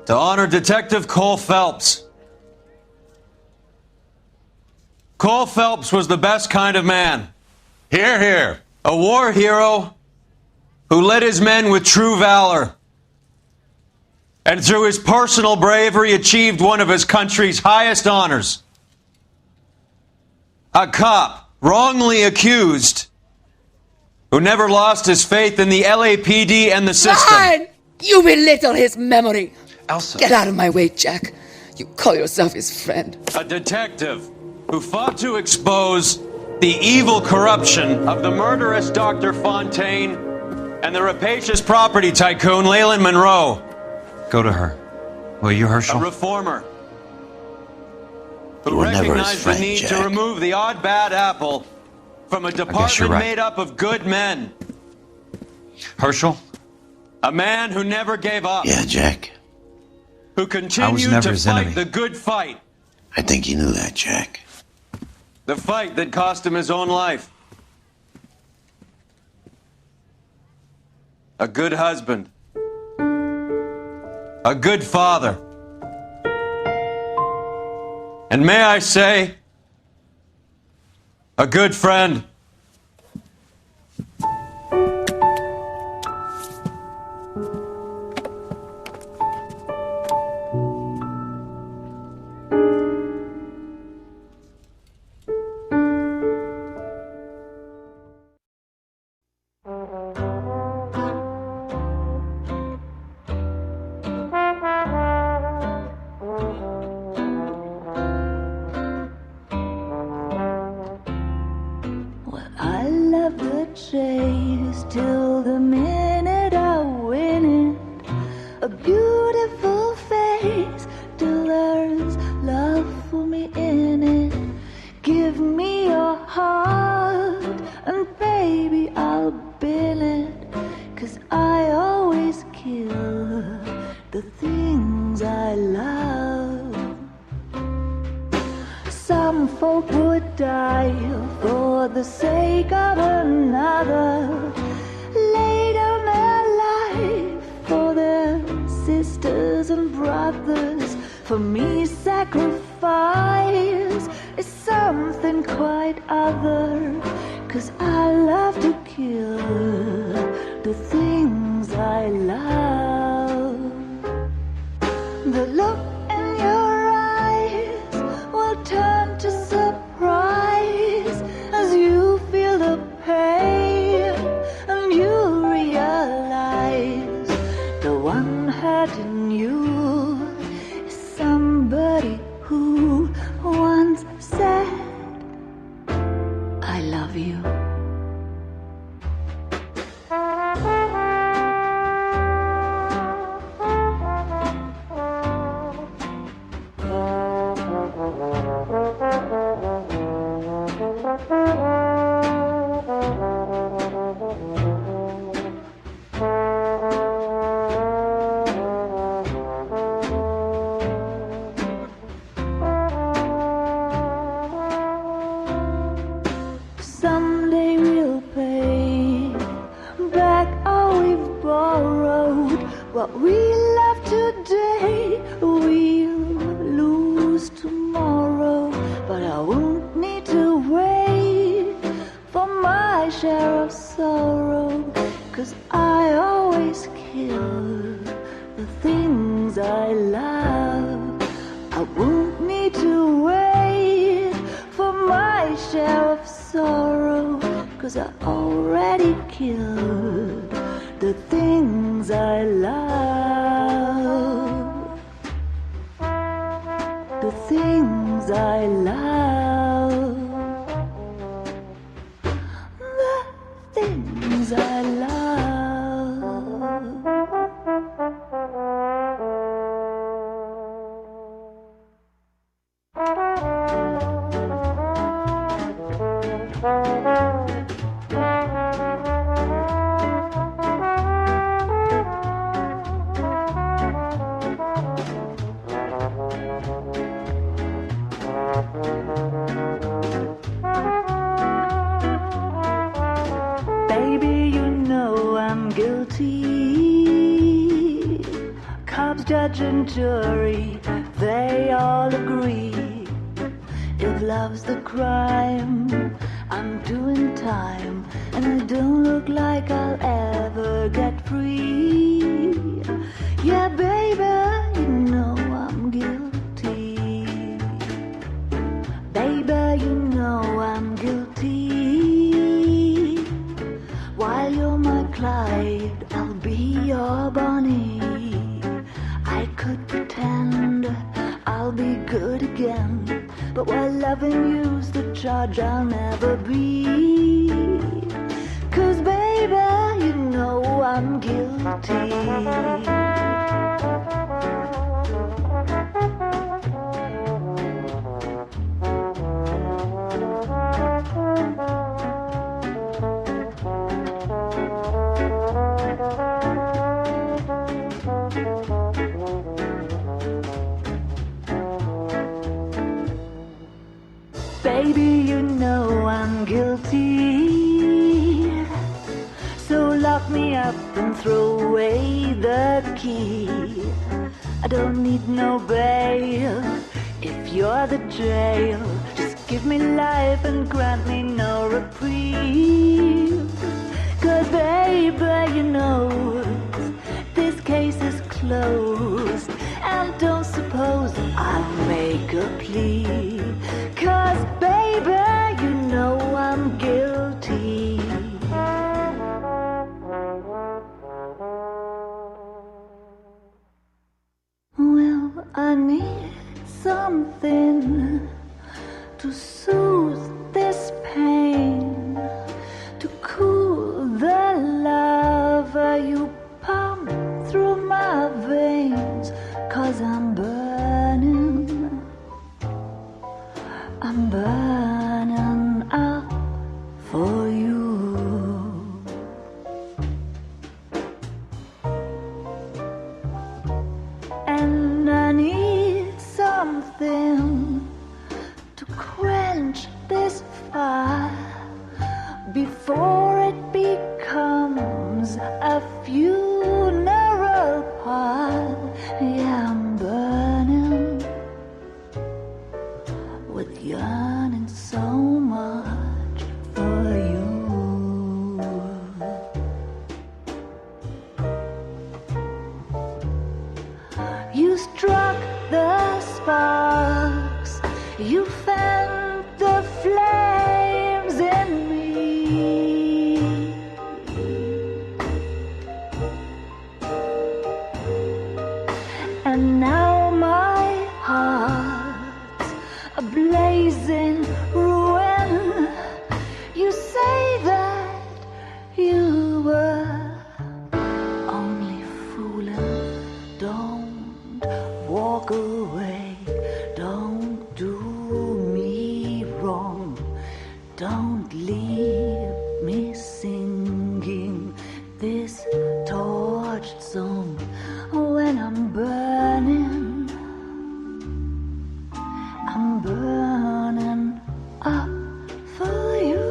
to honor Detective Cole Phelps. Cole Phelps was the best kind of man. Hear, hear. A war hero who led his men with true valor. And through his personal bravery achieved one of his country's highest honors. A cop wrongly accused who never lost his faith in the LAPD and the system. Fine! You belittle his memory. Elsa. Get out of my way, Jack. You call yourself his friend. A detective who fought to expose the evil corruption of the murderous Dr. Fontaine and the rapacious property tycoon Leyland Monroe. Go to her. Will you, Herschel? A reformer who recognized the need to remove the odd bad apple from a department made up of good men. Herschel? A man who never gave up. Yeah, Jack. Who continued to fight the good fight. I think you knew that, Jack. The fight that cost him his own life. A good husband. A good father. And may I say, a good friend. chase till the minute I win it. A beautiful face till there's love for me in it. Give me your heart and baby I'll bill it. 'Cause I always kill the things I love. Some folk would die for the sake of another, lay down their life for their sisters and brothers. For me, sacrifice is something quite other. 'Cause I love to kill the things I love. The look in your eyes will turn to surprise as you feel the pain and you realize the one hurting you is somebody who once said, I love you. Someday we'll pay back all we've borrowed. What we love today, we'll lose tomorrow. But I won't need to wait for my share of sorrow. 'Cause I always kill the things I love. I won't need to wait for my share of sorrow. 'Cause I already killed the things I love. The things I love. The things I love. Baby, you know I'm guilty. Cops, judge, and jury, they all agree. If love's the crime, I'm doing time. And I don't look like I'll ever get free. Yeah, baby, you know I'm guilty. Baby, you know I'm guilty. While you're my Clyde, I'll be your Bonnie. I could pretend I'll be good again, but while loving you's the charge I'll never be. 'Cause baby, you know I'm guilty. Baby, you know I'm guilty. So lock me up and throw away the key. I don't need no bail if you're the jail. Just give me life and grant me no reprieve. 'Cause baby, you know this case is closed. And don't suppose I'll make a plea. 'Cause baby, you know I'm guilty. Well, I need something to soothe this pain, to cool I'm burning up for you. And I need something to quench this fire before it becomes a funeral pile. Yeah, I'm burning with yearning so much for you. You struck the sparks, you fanned the flames in me. And now my heart's a blazing ruin. You say that you were only fooling. Don't walk away. Don't do me wrong. Don't leave me singing this torched song when I'm burning. I'm burning up for you.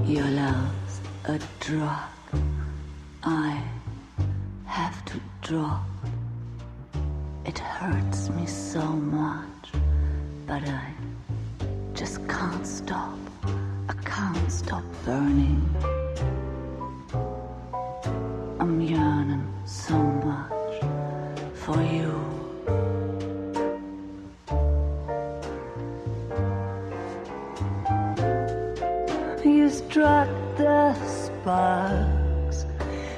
Your love's a drug I have to drop. It hurts me so much, but I just can't stop. I can't stop burning. I'm yearning so much for you. You struck the sparks,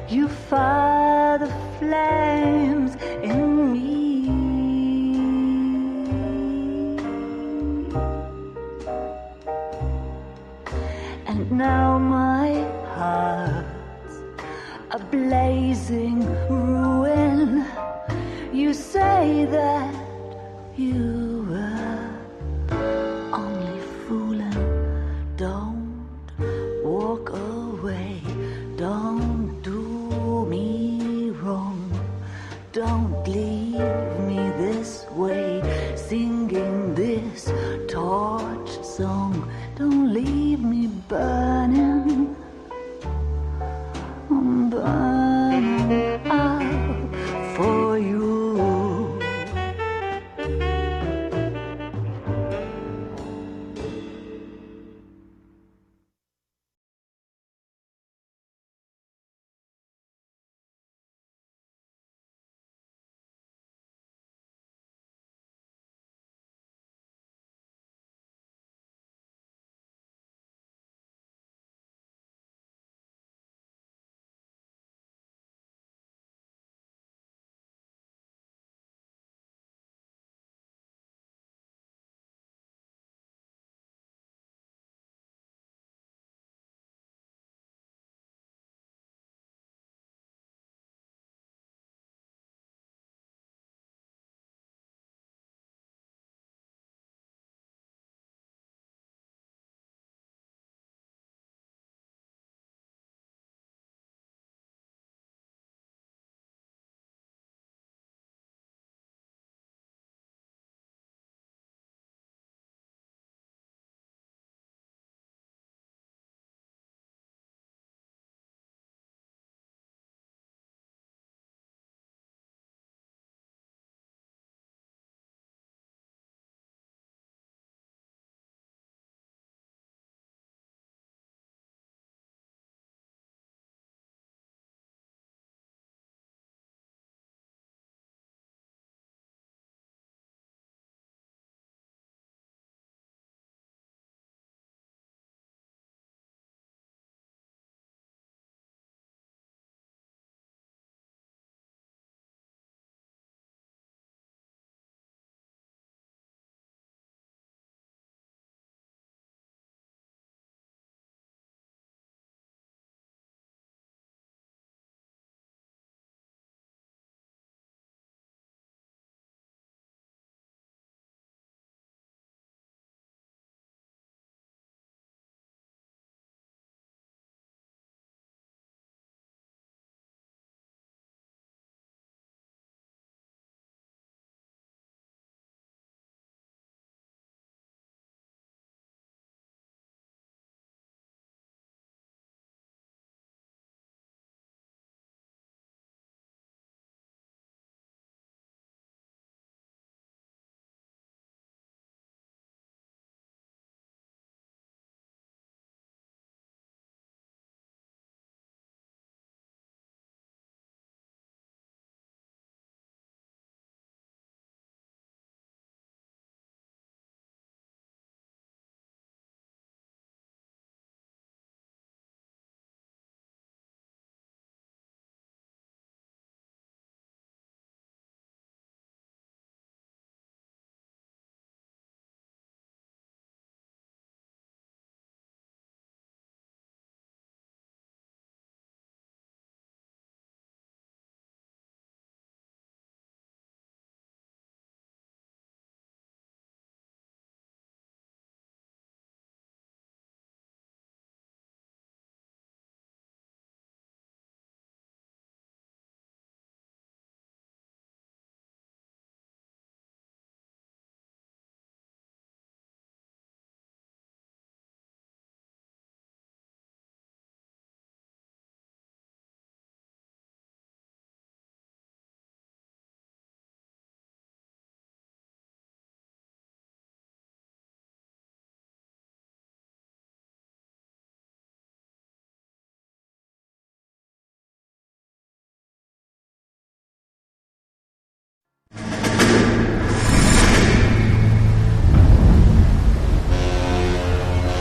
you fire the flames in me. And now my heart's a blazing ruin. You say that you were only fooling. Don't walk away. Don't do me wrong. Don't leave me this way, singing this torched song. Don't leave me burning. I'm burning up for you.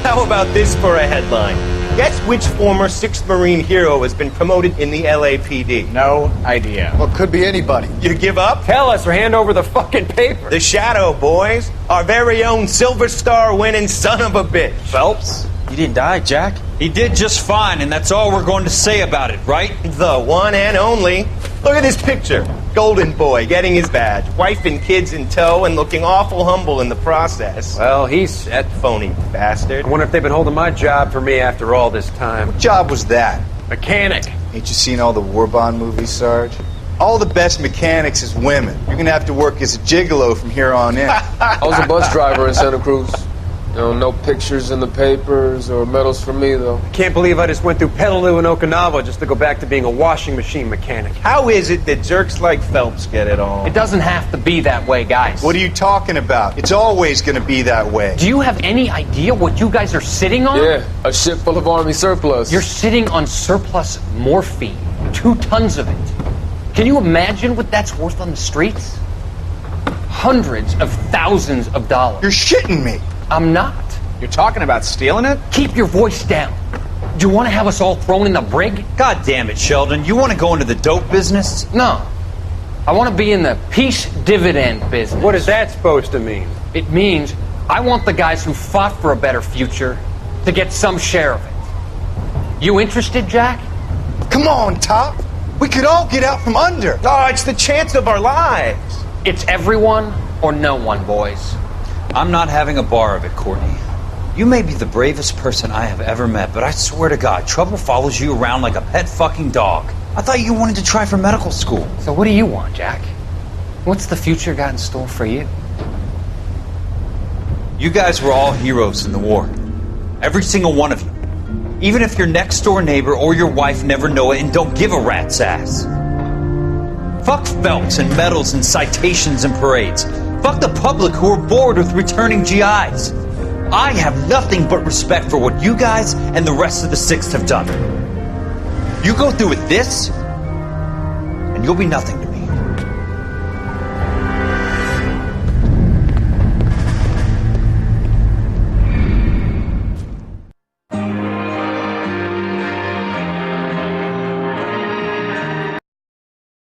How about this for a headline? Guess which former 6th Marine hero has been promoted in the LAPD? No idea. Well, could be anybody. You give up? Tell us or hand over the fucking paper. The Shadow, boys. Our very own Silver Star winning son of a bitch. Phelps? You didn't die, Jack. He did just fine, and that's all we're going to say about it, right? The one and only. Look at this picture. Golden boy getting his badge, wife and kids in tow, and looking awful humble in the process. Well, he's set. Phony bastard. I wonder if they've been holding my job for me after all this time. What job was that? Mechanic. Ain't you seen all the war bond movies, Sarge? All the best mechanics is women. You're gonna have to work as a gigolo from here on in. I was a bus driver in Santa Cruz. No pictures in the papers or medals for me, though. I can't believe I just went through Petaloo and Okinawa just to go back to being a washing machine mechanic. How is it that jerks like Phelps get it all? It doesn't have to be that way, guys. What are you talking about? It's always gonna be that way. Do you have any idea what you guys are sitting on? Yeah, a ship full of Army surplus. You're sitting on surplus morphine. 2 tons of it. Can you imagine what that's worth on the streets? Hundreds of thousands of dollars. You're shitting me. I'm not. You're talking about stealing it? Keep your voice down. Do you want to have us all thrown in the brig? God damn it, Sheldon. You want to go into the dope business? No. I want to be in the peace dividend business. What is that supposed to mean? It means I want the guys who fought for a better future to get some share of it. You interested, Jack? Come on, Top. We could all get out from under. Oh, it's the chance of our lives. It's everyone or no one, boys. I'm not having a bar of it, Courtney. You may be the bravest person I have ever met, but I swear to God, trouble follows you around like a pet fucking dog. I thought you wanted to try for medical school. So what do you want, Jack? What's the future got in store for you? You guys were all heroes in the war. Every single one of you. Even if your next door neighbor or your wife never know it and don't give a rat's ass. Fuck Phelps and medals and citations and parades. Fuck the public who are bored with returning GIs. I have nothing but respect for what you guys and the rest of the 6th have done. You go through with this, and you'll be nothing to me.